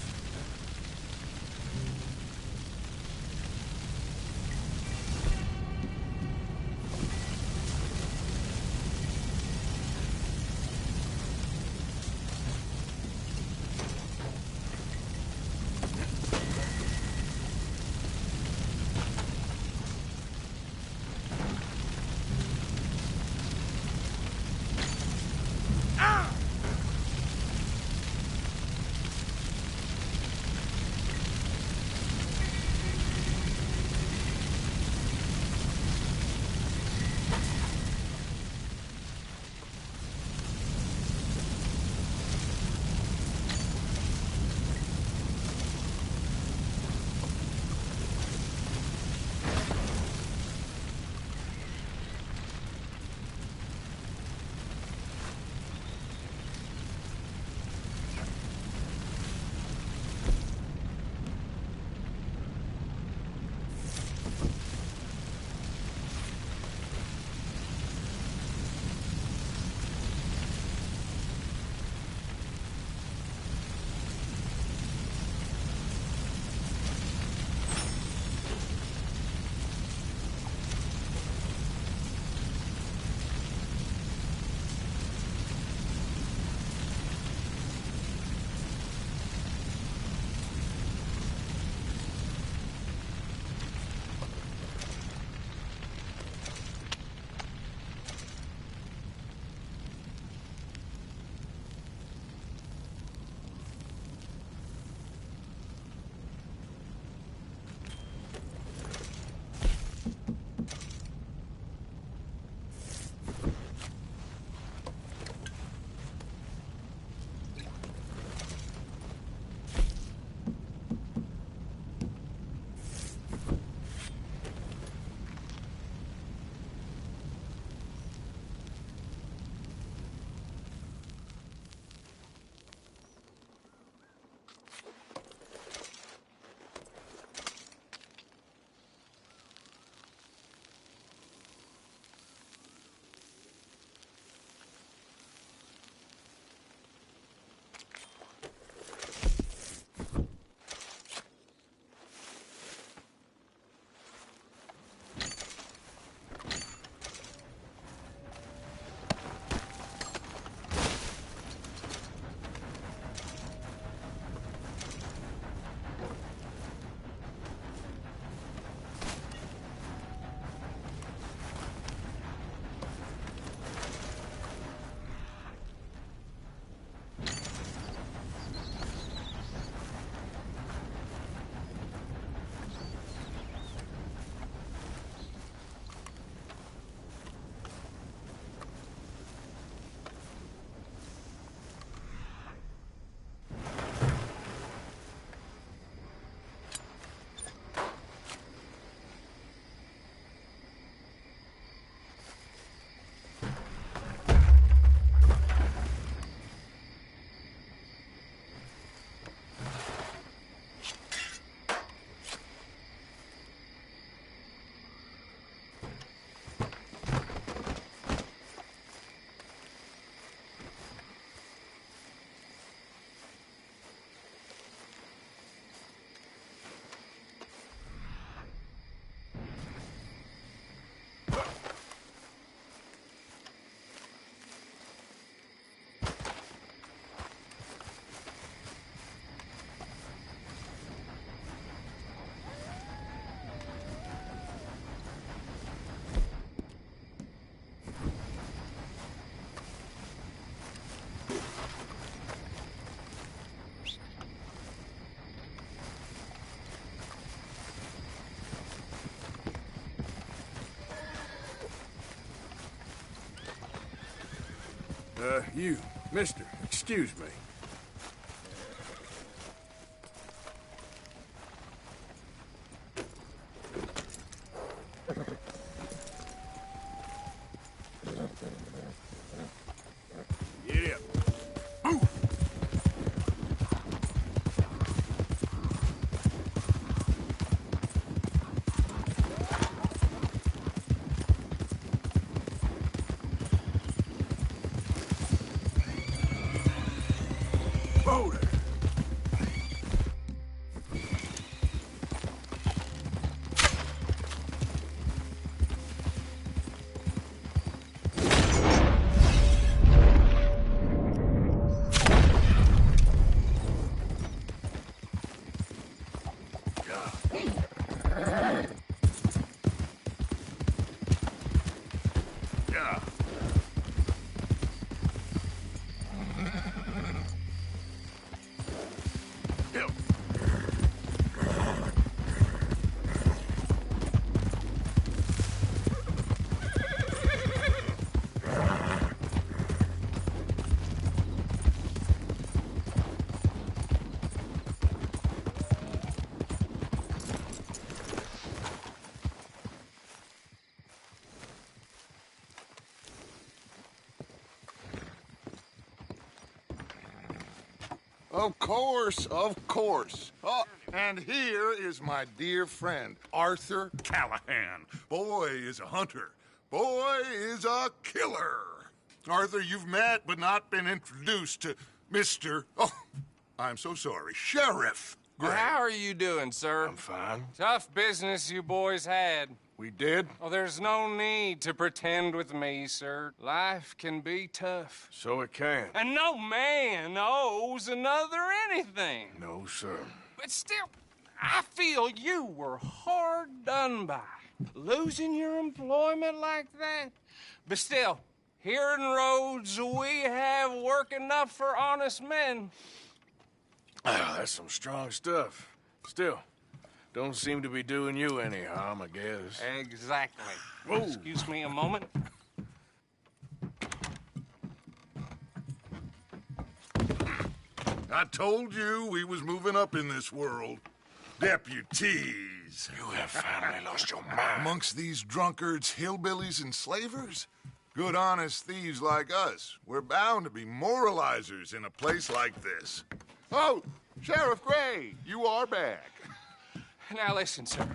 You, mister, excuse me. Get up. Boulder. Yeah. Help.
Of course, of course. Oh, and here is my dear friend, Arthur Callahan. Boy is a hunter. Boy is a killer. Arthur, you've met but not been introduced to Mr. Oh, I'm so sorry, Sheriff Gray.
How are you doing, sir?
I'm fine.
Tough business you boys had.
We did?
Oh, there's no need to pretend with me, sir. Life can be tough.
So it can.
And no man owes another anything.
No, sir.
But still, I feel you were hard done by. Losing your employment like that. But still, here in Rhodes, we have work enough for honest men.
Ah, that's some strong stuff. Still, don't seem to be doing you any harm, I guess.
Exactly.
Whoa.
Excuse me a moment.
I told you we was moving up in this world. Deputies.
You have finally lost your mind.
Amongst these drunkards, hillbillies, and slavers? Good honest thieves like us. We're bound to be moralizers in a place like this. Oh, Sheriff Gray, you are back.
Now listen, sir.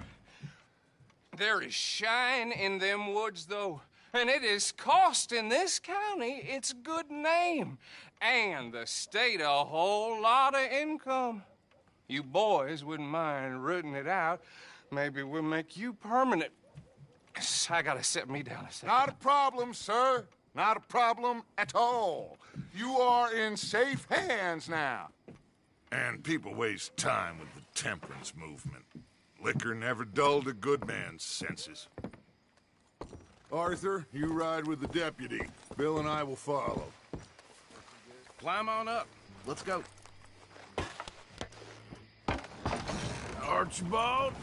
There is shine in them woods, though, and it is costing this county its good name and the state a whole lot of income. You boys wouldn't mind rooting it out. Maybe we'll make you permanent. I gotta sit me down a second.
Not a problem, sir. Not a problem at all. You are in safe hands now. And people waste time with the temperance movement. Liquor never dulled a good man's senses. Arthur, you ride with the deputy. Bill and I will follow.
Climb on up. Let's go. Archibald.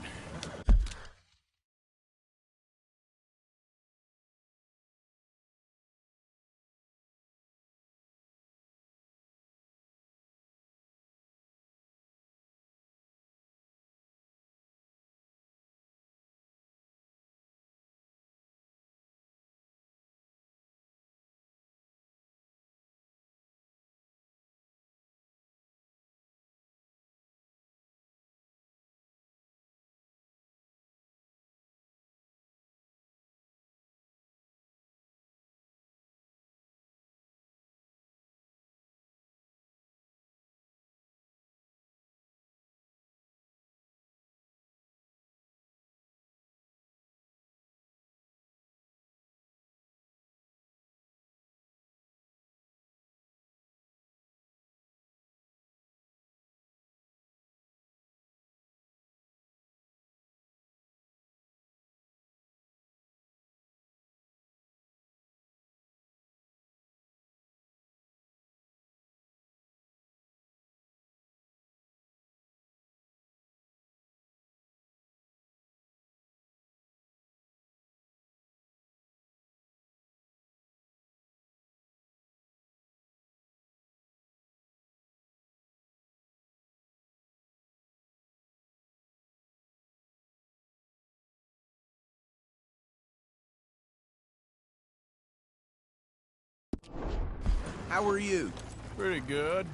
How are you?
Pretty good.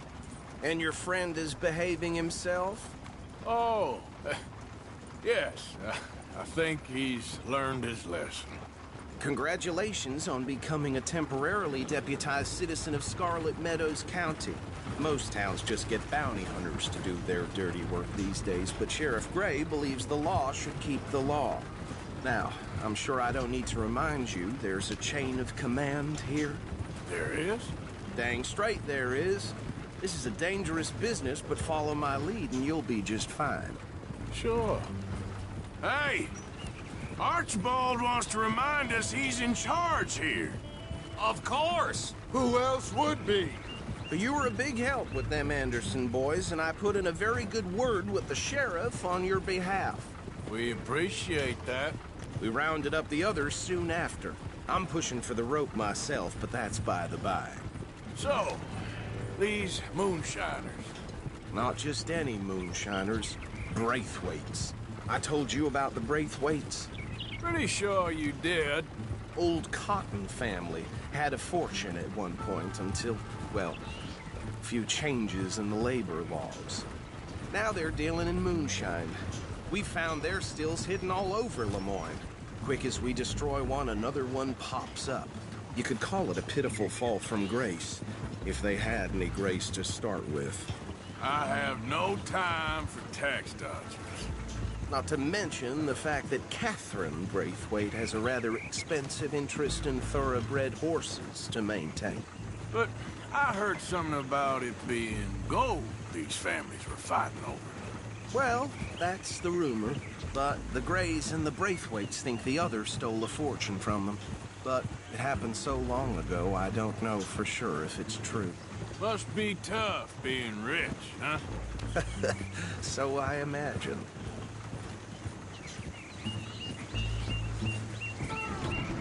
And your friend is behaving himself?
Oh, yes. I think he's learned his lesson.
Congratulations on becoming a temporarily deputized citizen of Scarlet Meadows County. Most towns just get bounty hunters to do their dirty work these days, but Sheriff Gray believes the law should keep the law. Now, I'm sure I don't need to remind you there's a chain of command here.
There is?
Dang straight there is. This is a dangerous business, but follow my lead and you'll be just fine.
Sure. Hey! Archibald wants to remind us he's in charge here.
Of course!
Who else would be?
You were a big help with them Anderson boys, and I put in a very good word with the sheriff on your behalf.
We appreciate that.
We rounded up the others soon after. I'm pushing for the rope myself, but that's by the by.
So, these moonshiners.
Not just any moonshiners. Braithwaites. I told you about the Braithwaites.
Pretty sure you did.
Old Cotton family had a fortune at one point until, well, a few changes in the labor laws. Now they're dealing in moonshine. We found their stills hidden all over Lemoyne. Quick as we destroy one, another one pops up. You could call it a pitiful fall from grace, if they had any grace to start with.
I have no time for tax dodgers.
Not to mention the fact that Catherine Braithwaite has a rather expensive interest in thoroughbred horses to maintain.
But I heard something about it being gold these families were fighting over.
Well, that's the rumor. But the Grays and the Braithwaites think the others stole a fortune from them. But it happened so long ago, I don't know for sure if it's true.
Must be tough being rich, huh?
So I imagine.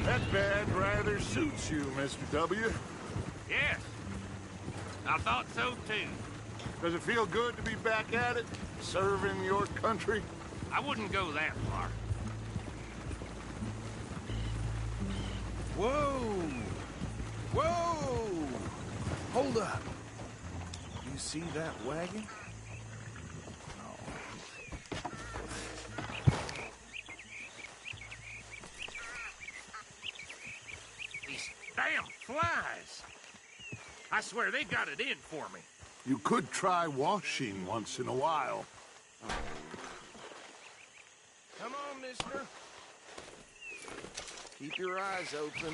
That bad rather suits you, Mr. W.
Yes. I thought so, too.
Does it feel good to be back at it, serving your country?
I wouldn't go that far.
Whoa! Whoa! Hold up. You see that wagon?
These damn flies. I swear they got it in for me.
You could try washing once in a while.
Come on, mister. Keep your eyes open.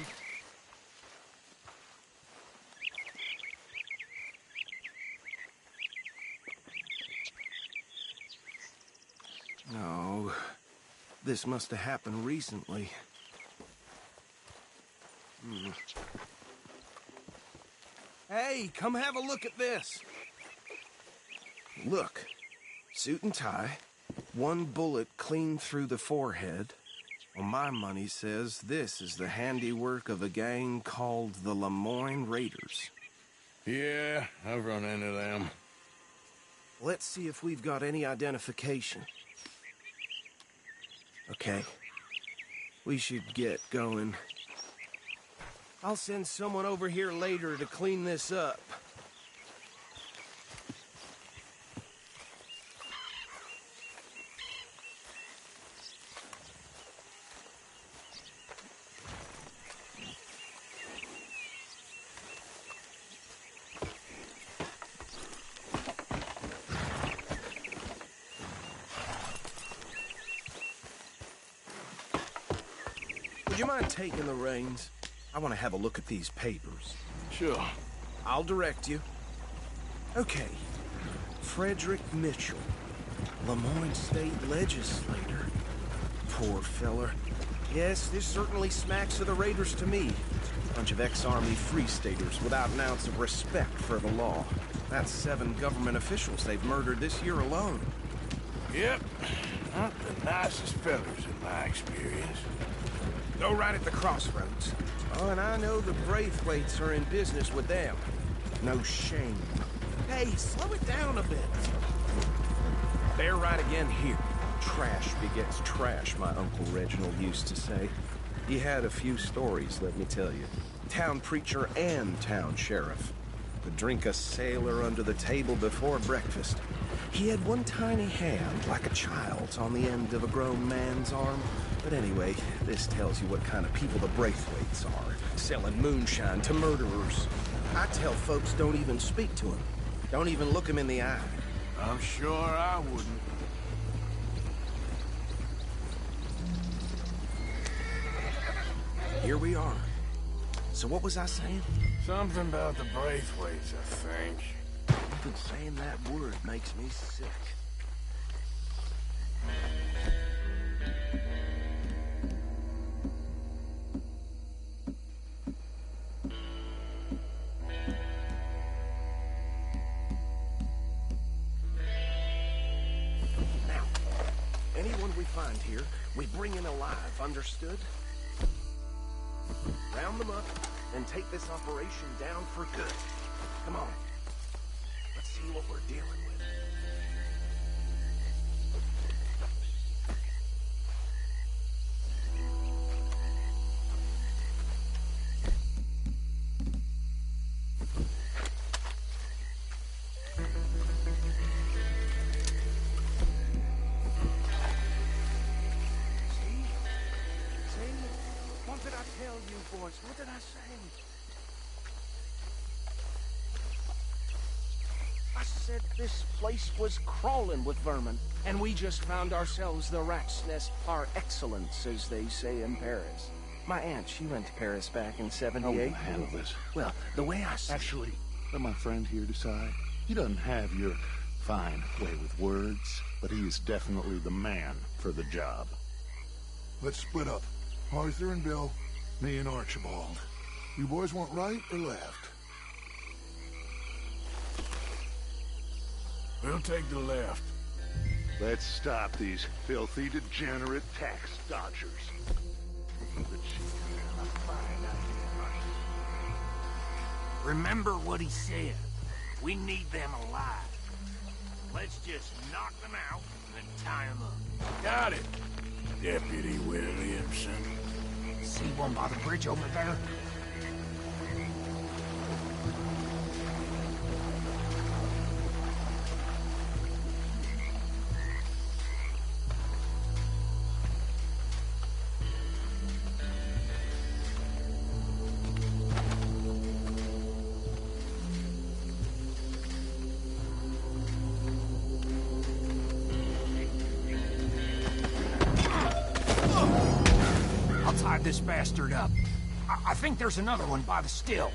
No. This must have happened recently. Hey, come have a look at this. Look. Suit and tie. One bullet clean through the forehead. Well, my money says this is the handiwork of a gang called the Lemoyne Raiders.
Yeah, I've run into them.
Let's see if we've got any identification. Okay. We should get going. I'll send someone over here later to clean this up. Would you mind taking the reins? I want to have a look at these papers.
Sure.
I'll direct you. Okay. Frederick Mitchell, Lemoyne State Legislator. Poor feller. Yes, this certainly smacks of the Raiders to me. Bunch of ex-Army Free Staters without an ounce of respect for the law. That's 7 government officials they've murdered this year alone.
Yep. Not the nicest fellas in my experience.
Go right at the crossroads. Oh, and I know the Braithwaites are in business with them. No shame. Hey, slow it down a bit. They're right again here. Trash begets trash, my Uncle Reginald used to say. He had a few stories, let me tell you. Town preacher and town sheriff. could drink a sailor under the table before breakfast. He had one tiny hand, like a child's, on the end of a grown man's arm. But anyway, this tells you what kind of people the Braithwaites are, selling moonshine to murderers. I tell folks don't even speak to him. Don't even look him in the eye.
I'm sure I wouldn't.
Here we are. So what was I saying?
Something about the Braithwaites, I think.
Even saying that word makes me sick. Now, anyone we find here, we bring in alive, understood? Round them up and take this operation down for good. Come on. Let's see what we're dealing with. See? What did I tell you, boys? What did I say? I said this place was crawling with vermin, and we just found ourselves the rat's nest par excellence, as they say in Paris. My aunt, she went to Paris back in '78.
How are we gonna handle this?
Well, the way I see
Actually, let my friend here decide. He doesn't have your fine way with words, but he is definitely the man for the job.
Let's split up. Arthur and Bill, me and Archibald. You boys want right or left?
We'll take the left.
Let's stop these filthy, degenerate tax dodgers.
Remember what he said. We need them alive. Let's just knock them out and tie them up.
Got it, Deputy Williamson.
See one by the bridge over there? Tied this bastard up. I think there's another one by the still.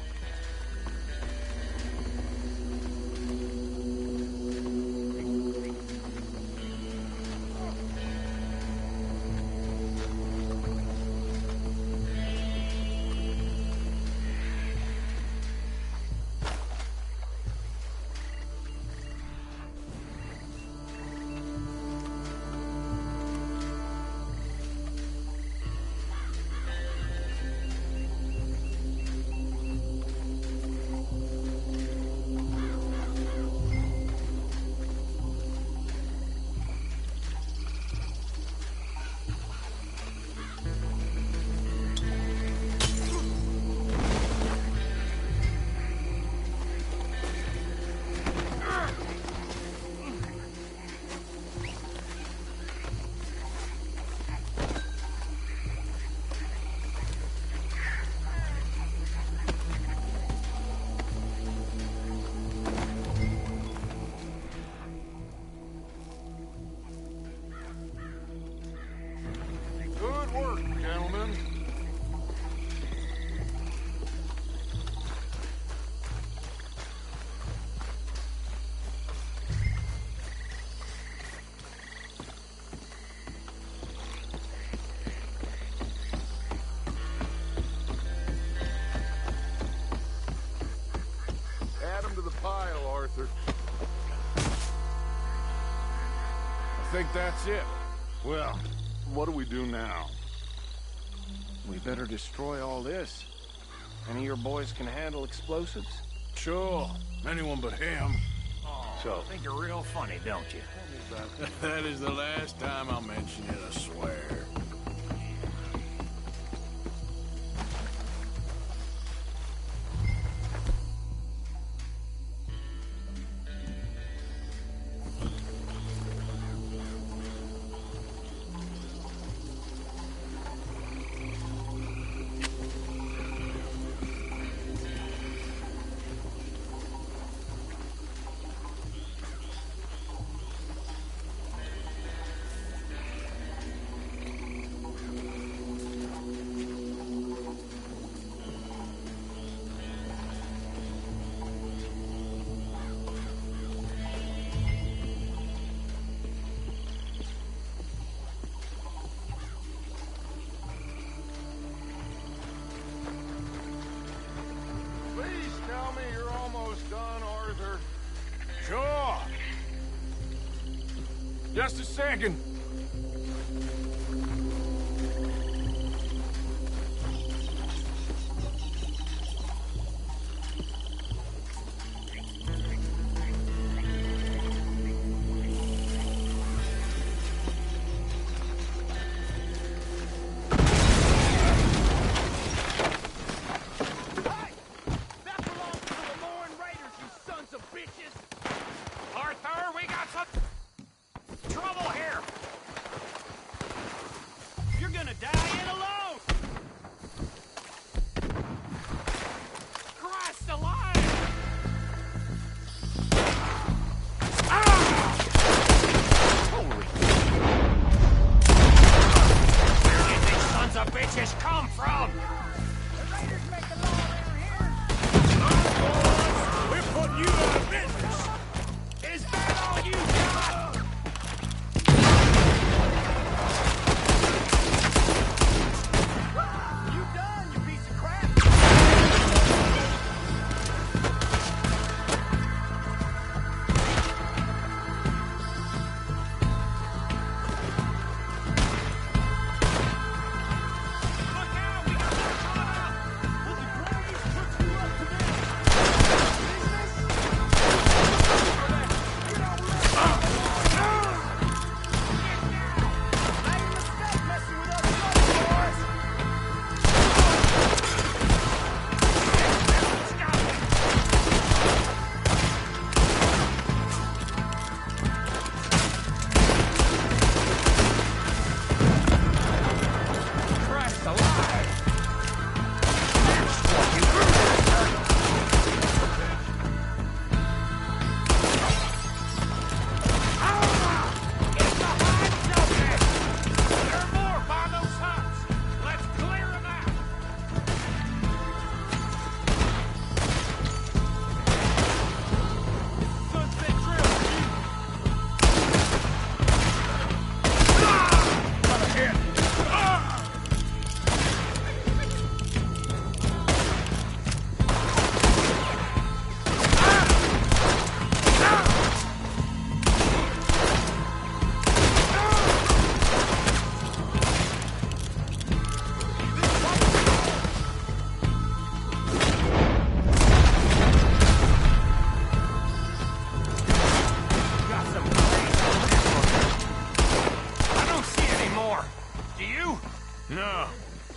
Good work, gentlemen. Add 'em to the pile, Arthur.
I think that's it.
Well, what do we do now?
We better destroy all this. Any of your boys can handle explosives?
Sure. Anyone but him.
So, I think you're real funny, don't you?
That is the last time I'll mention it, I swear. Just a second.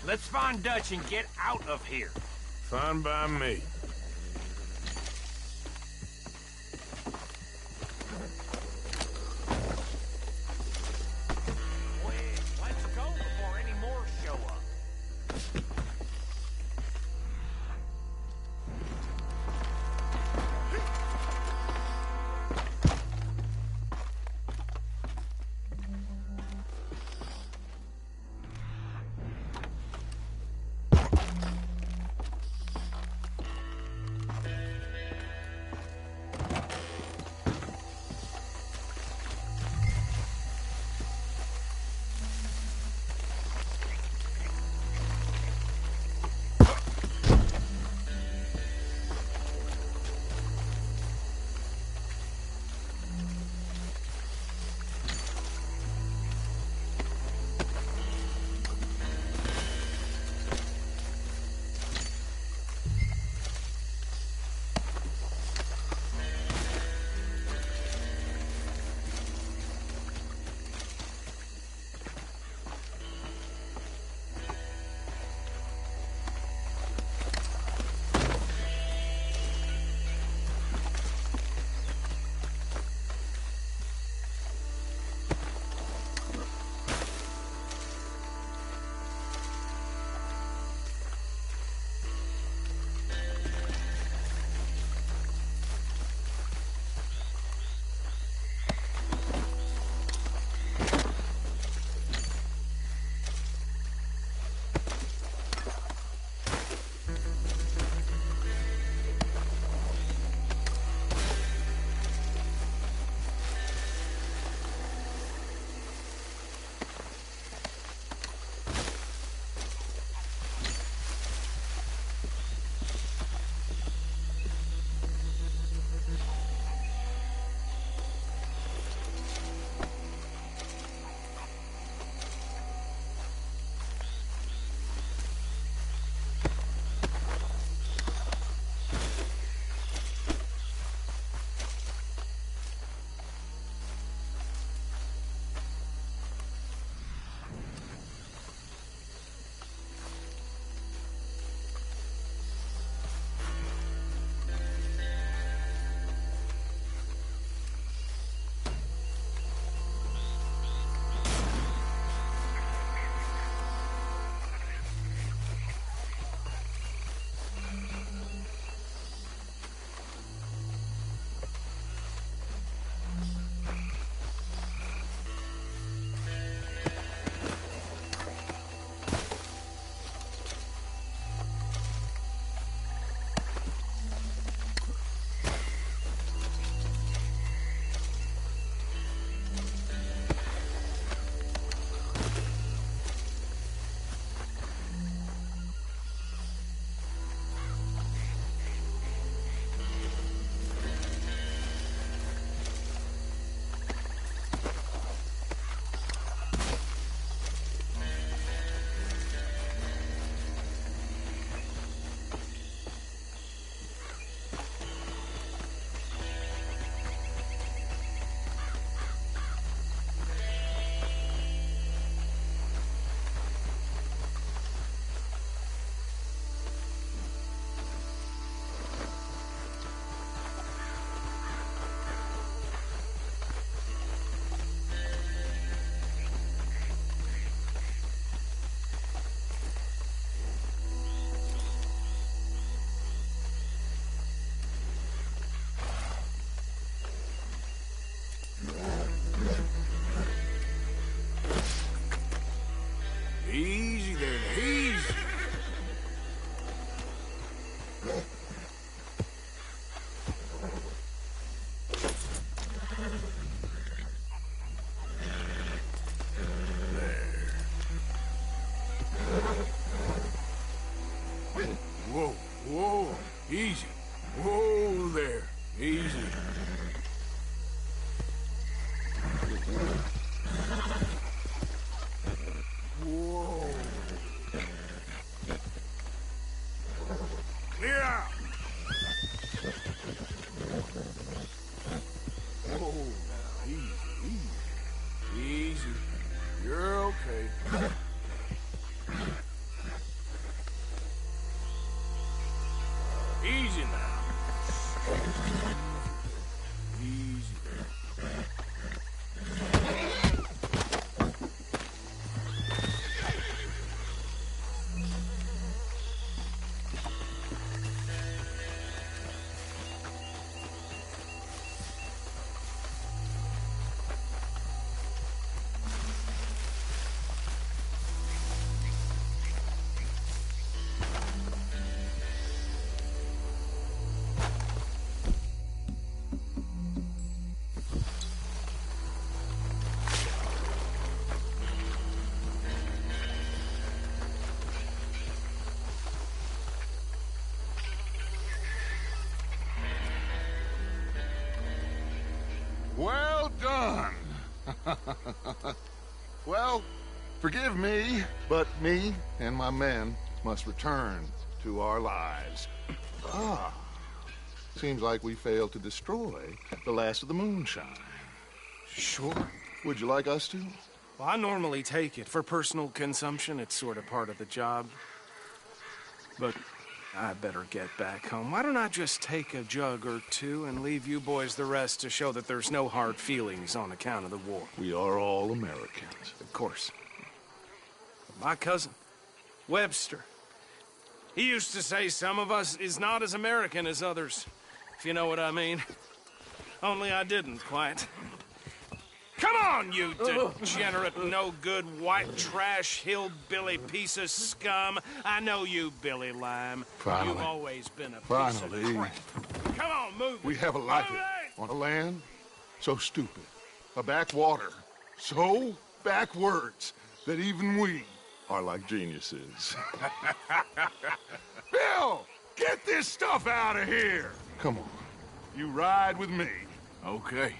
Let's find Dutch and get out of here.
Fine by me.
Let's go before any more show up.
Easy now. Easy.
Well done. Well, forgive me, but me and my men must return to our lives. Seems like we failed to destroy the last of the moonshine.
Sure.
Would you like us to?
Well, I normally take it. For personal consumption, it's sort of part of the job. But I better get back home. Why don't I just take a jug or two and leave you boys the rest to show that there's no hard feelings on account of the war?
We are all Americans.
Of course. My cousin, Webster, he used to say some of us is not as American as others, if you know what I mean. Only I didn't quite. Come on, you degenerate, no-good, white trash, hillbilly piece of scum. I know you, Billy Lime.
Finally.
You've always been a piece
Finally.
of crap. Come on, move.
We have a life on a land so stupid, a backwater so backwards that even we are like geniuses. Bill, get this stuff out of here. Come on, you ride with me.
Okay.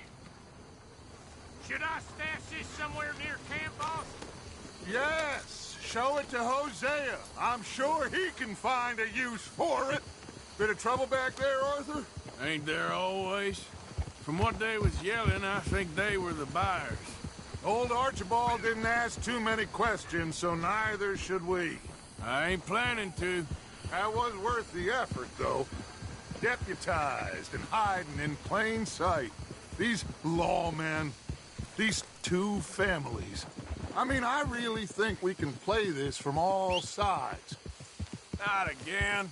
Should I stash this somewhere near camp, boss?
Yes, show it to Hosea. I'm sure he can find a use for it. Bit of trouble back there, Arthur?
Ain't there always? From what they was yelling, I think they were the buyers.
Old Archibald didn't ask too many questions, so neither should we.
I ain't planning to.
That was worth the effort, though. Deputized and hiding in plain sight. These lawmen, these two families. I mean, I really think we can play this from all sides.
Not again.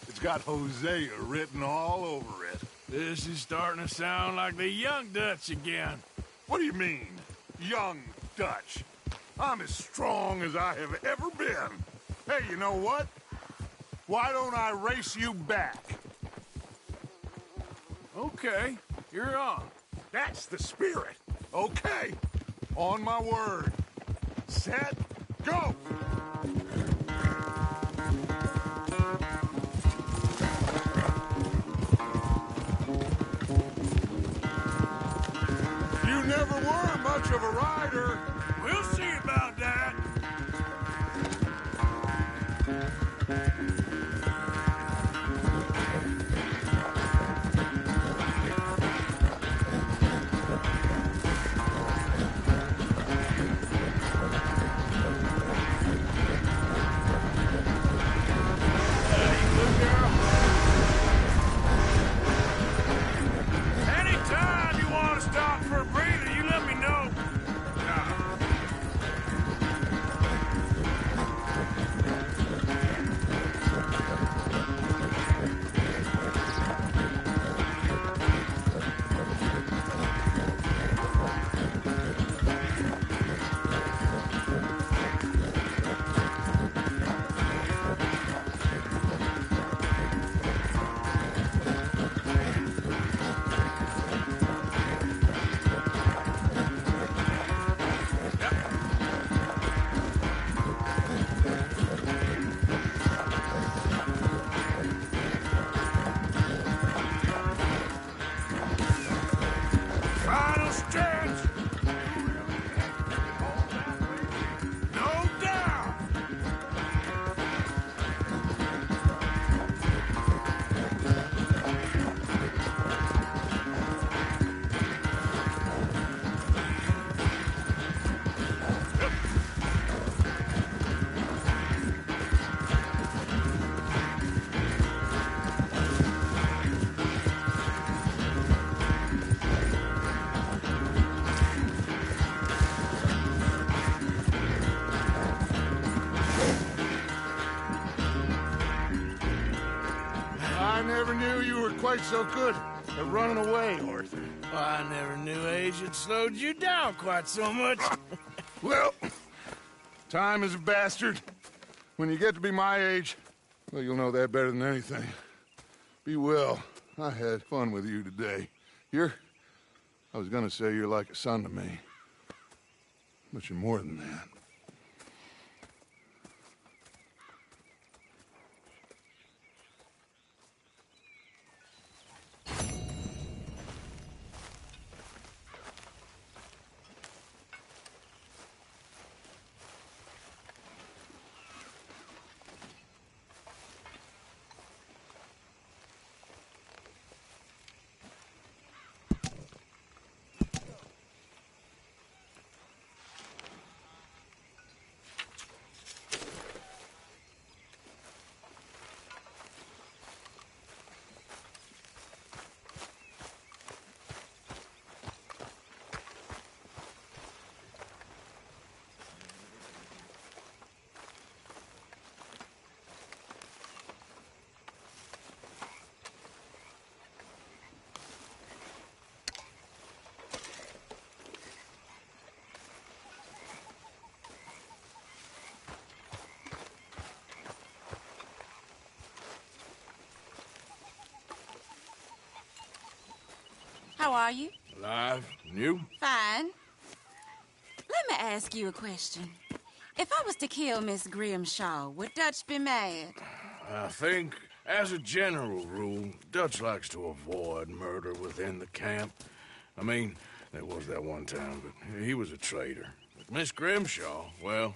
It's got Hosea written all over it.
This is starting to sound like the Young Dutch again.
What do you mean, Young Dutch? I'm as strong as I have ever been. Hey, you know what? Why don't I race you back?
Okay, you're on.
That's the spirit. Okay, on my word. Set, go! You never were much of a rider.
We'll see about that. Anytime you want to stop for a breather, you let me know.
never knew you were quite so good at running away, Arthur.
Well, I never knew age had slowed you down quite so much.
Well, time is a bastard. When you get to be my age, well, you'll know that better than anything. Be well. I had fun with you today. I was gonna say you're like a son to me. But you're more than that.
How are you?
Alive? And you?
Fine. Let me ask you a question. If I was to kill Miss Grimshaw, would Dutch be mad?
I think, as a general rule, Dutch likes to avoid murder within the camp. I mean, there was that one time, but he was a traitor. But Miss Grimshaw, well,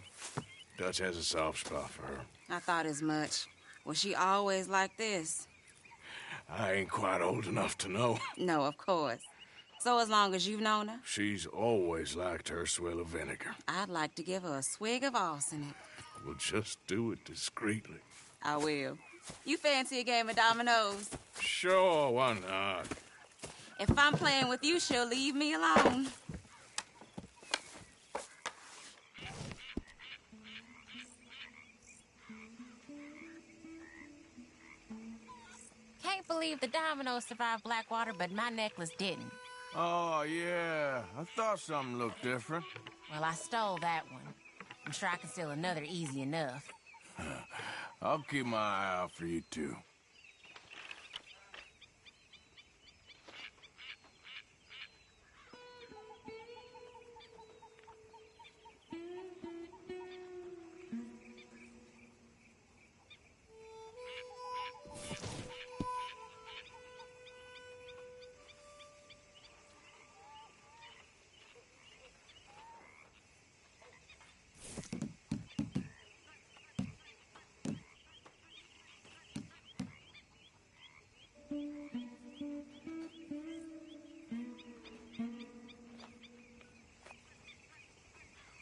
Dutch has a soft spot for her.
I thought as much. Was she always like this?
I ain't quite old enough to know.
No, of course. So as long as you've known her?
She's always liked her swill of vinegar.
I'd like to give her a swig of arsenic.
We'll just do it discreetly.
I will. You fancy a game of dominoes?
Sure, why not?
If I'm playing with you, she'll leave me alone.
Can't believe the dominoes survived Blackwater, but my necklace didn't.
Oh, yeah. I thought something looked different.
Well, I stole that one. I'm sure I can steal another easy enough.
I'll keep my eye out for you, too.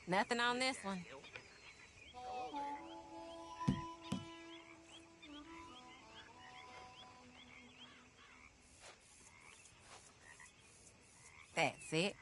Nothing on this one. That's it.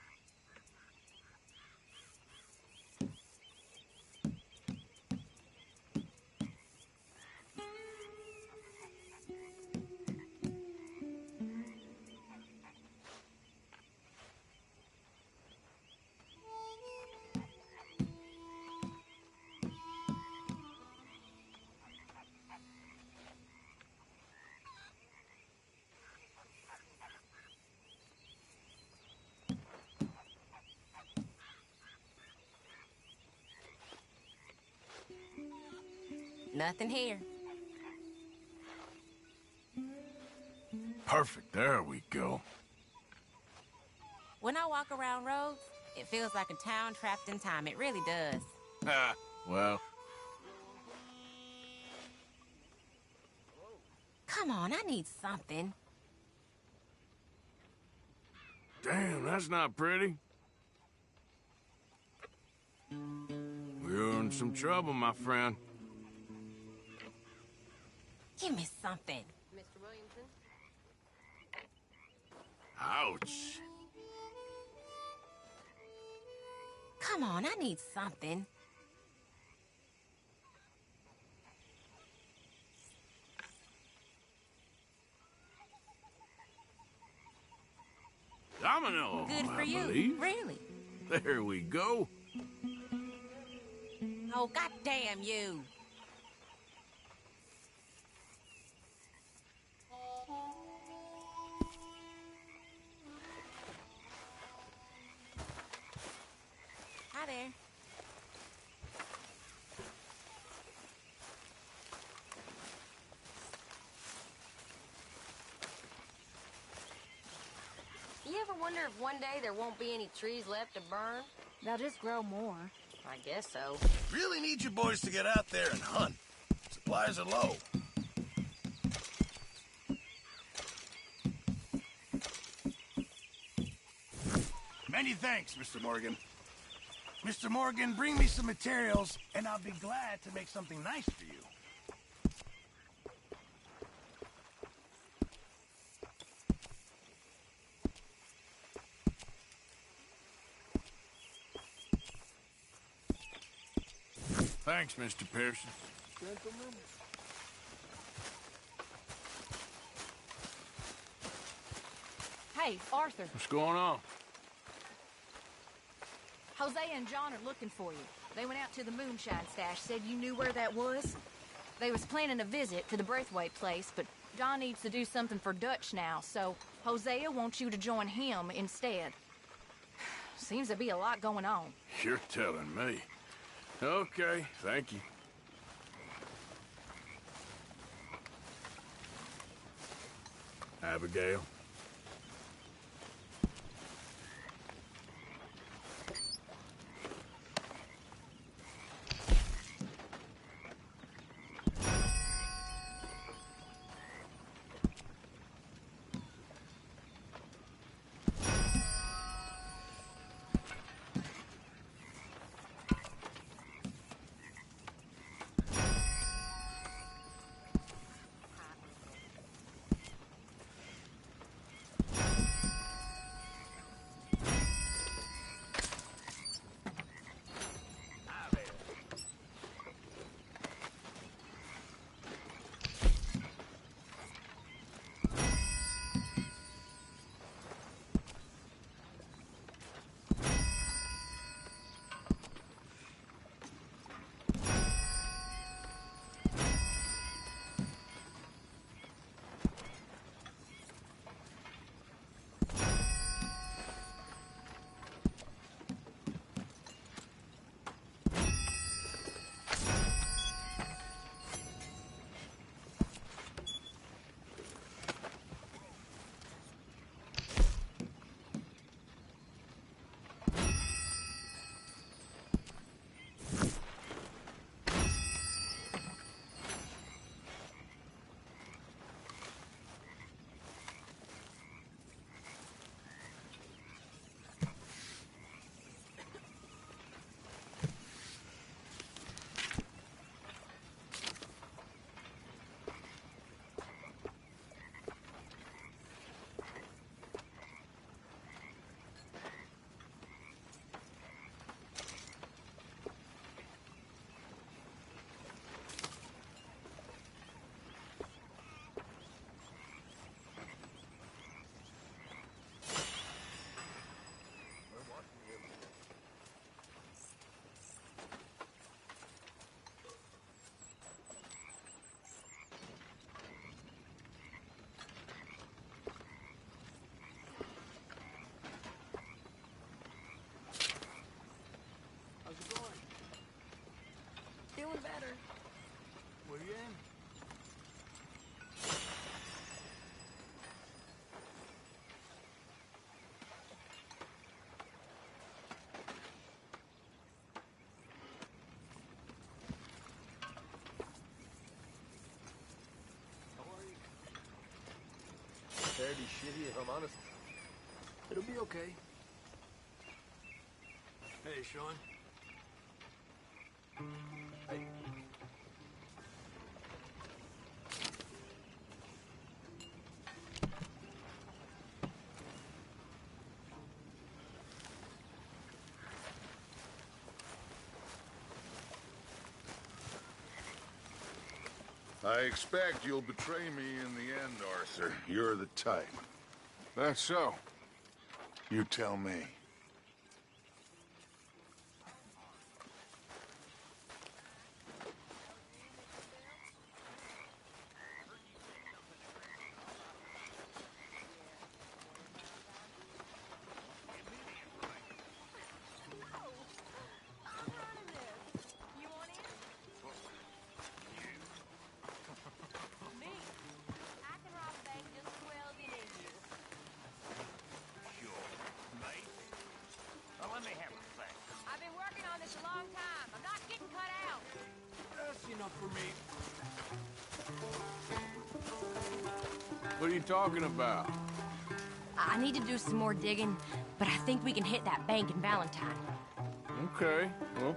Nothing here.
Perfect. There we go.
When I walk around roads, it feels like a town trapped in time. It really does.
Ah, well.
Come on, I need something.
Damn, that's not pretty. You're in some trouble, my friend.
Give me something.
Mr. Williamson?
Ouch.
Come on, I need something.
Domino,
Good for
I
you.
believe.
Really?
There we go.
Oh, goddamn you. Hi there.
You ever wonder if one day there won't be any trees left to burn? They'll just grow more. I guess so.
Really need you boys to get out there and hunt. Supplies are low. Many thanks, Mr. Morgan. Mr. Morgan, bring me some materials, and I'll be glad to make something nice for you.
Thanks, Mr. Pearson.
Gentlemen.
Hey, Arthur.
What's going on?
Jose and John are looking for you. They went out to the moonshine stash, said you knew where that was. They was planning a visit to the Braithwaite place, but John needs to do something for Dutch now, so Hosea wants you to join him instead. Seems to be a lot going on.
You're telling me. Okay, thank you. Abigail.
Feeling better.
Were you in?
Fairly shitty, if I'm honest. It'll be okay. Hey, Sean. Hey.
I expect you'll betray me in the end, Arthur. You're the type.
That's so.
You tell me.
Let me have a thing.
I've been working on this a long time. I'm not getting cut out.
That's enough for me.
What are you talking about?
I need to do some more digging, but I think we can hit that bank in Valentine.
Okay, well,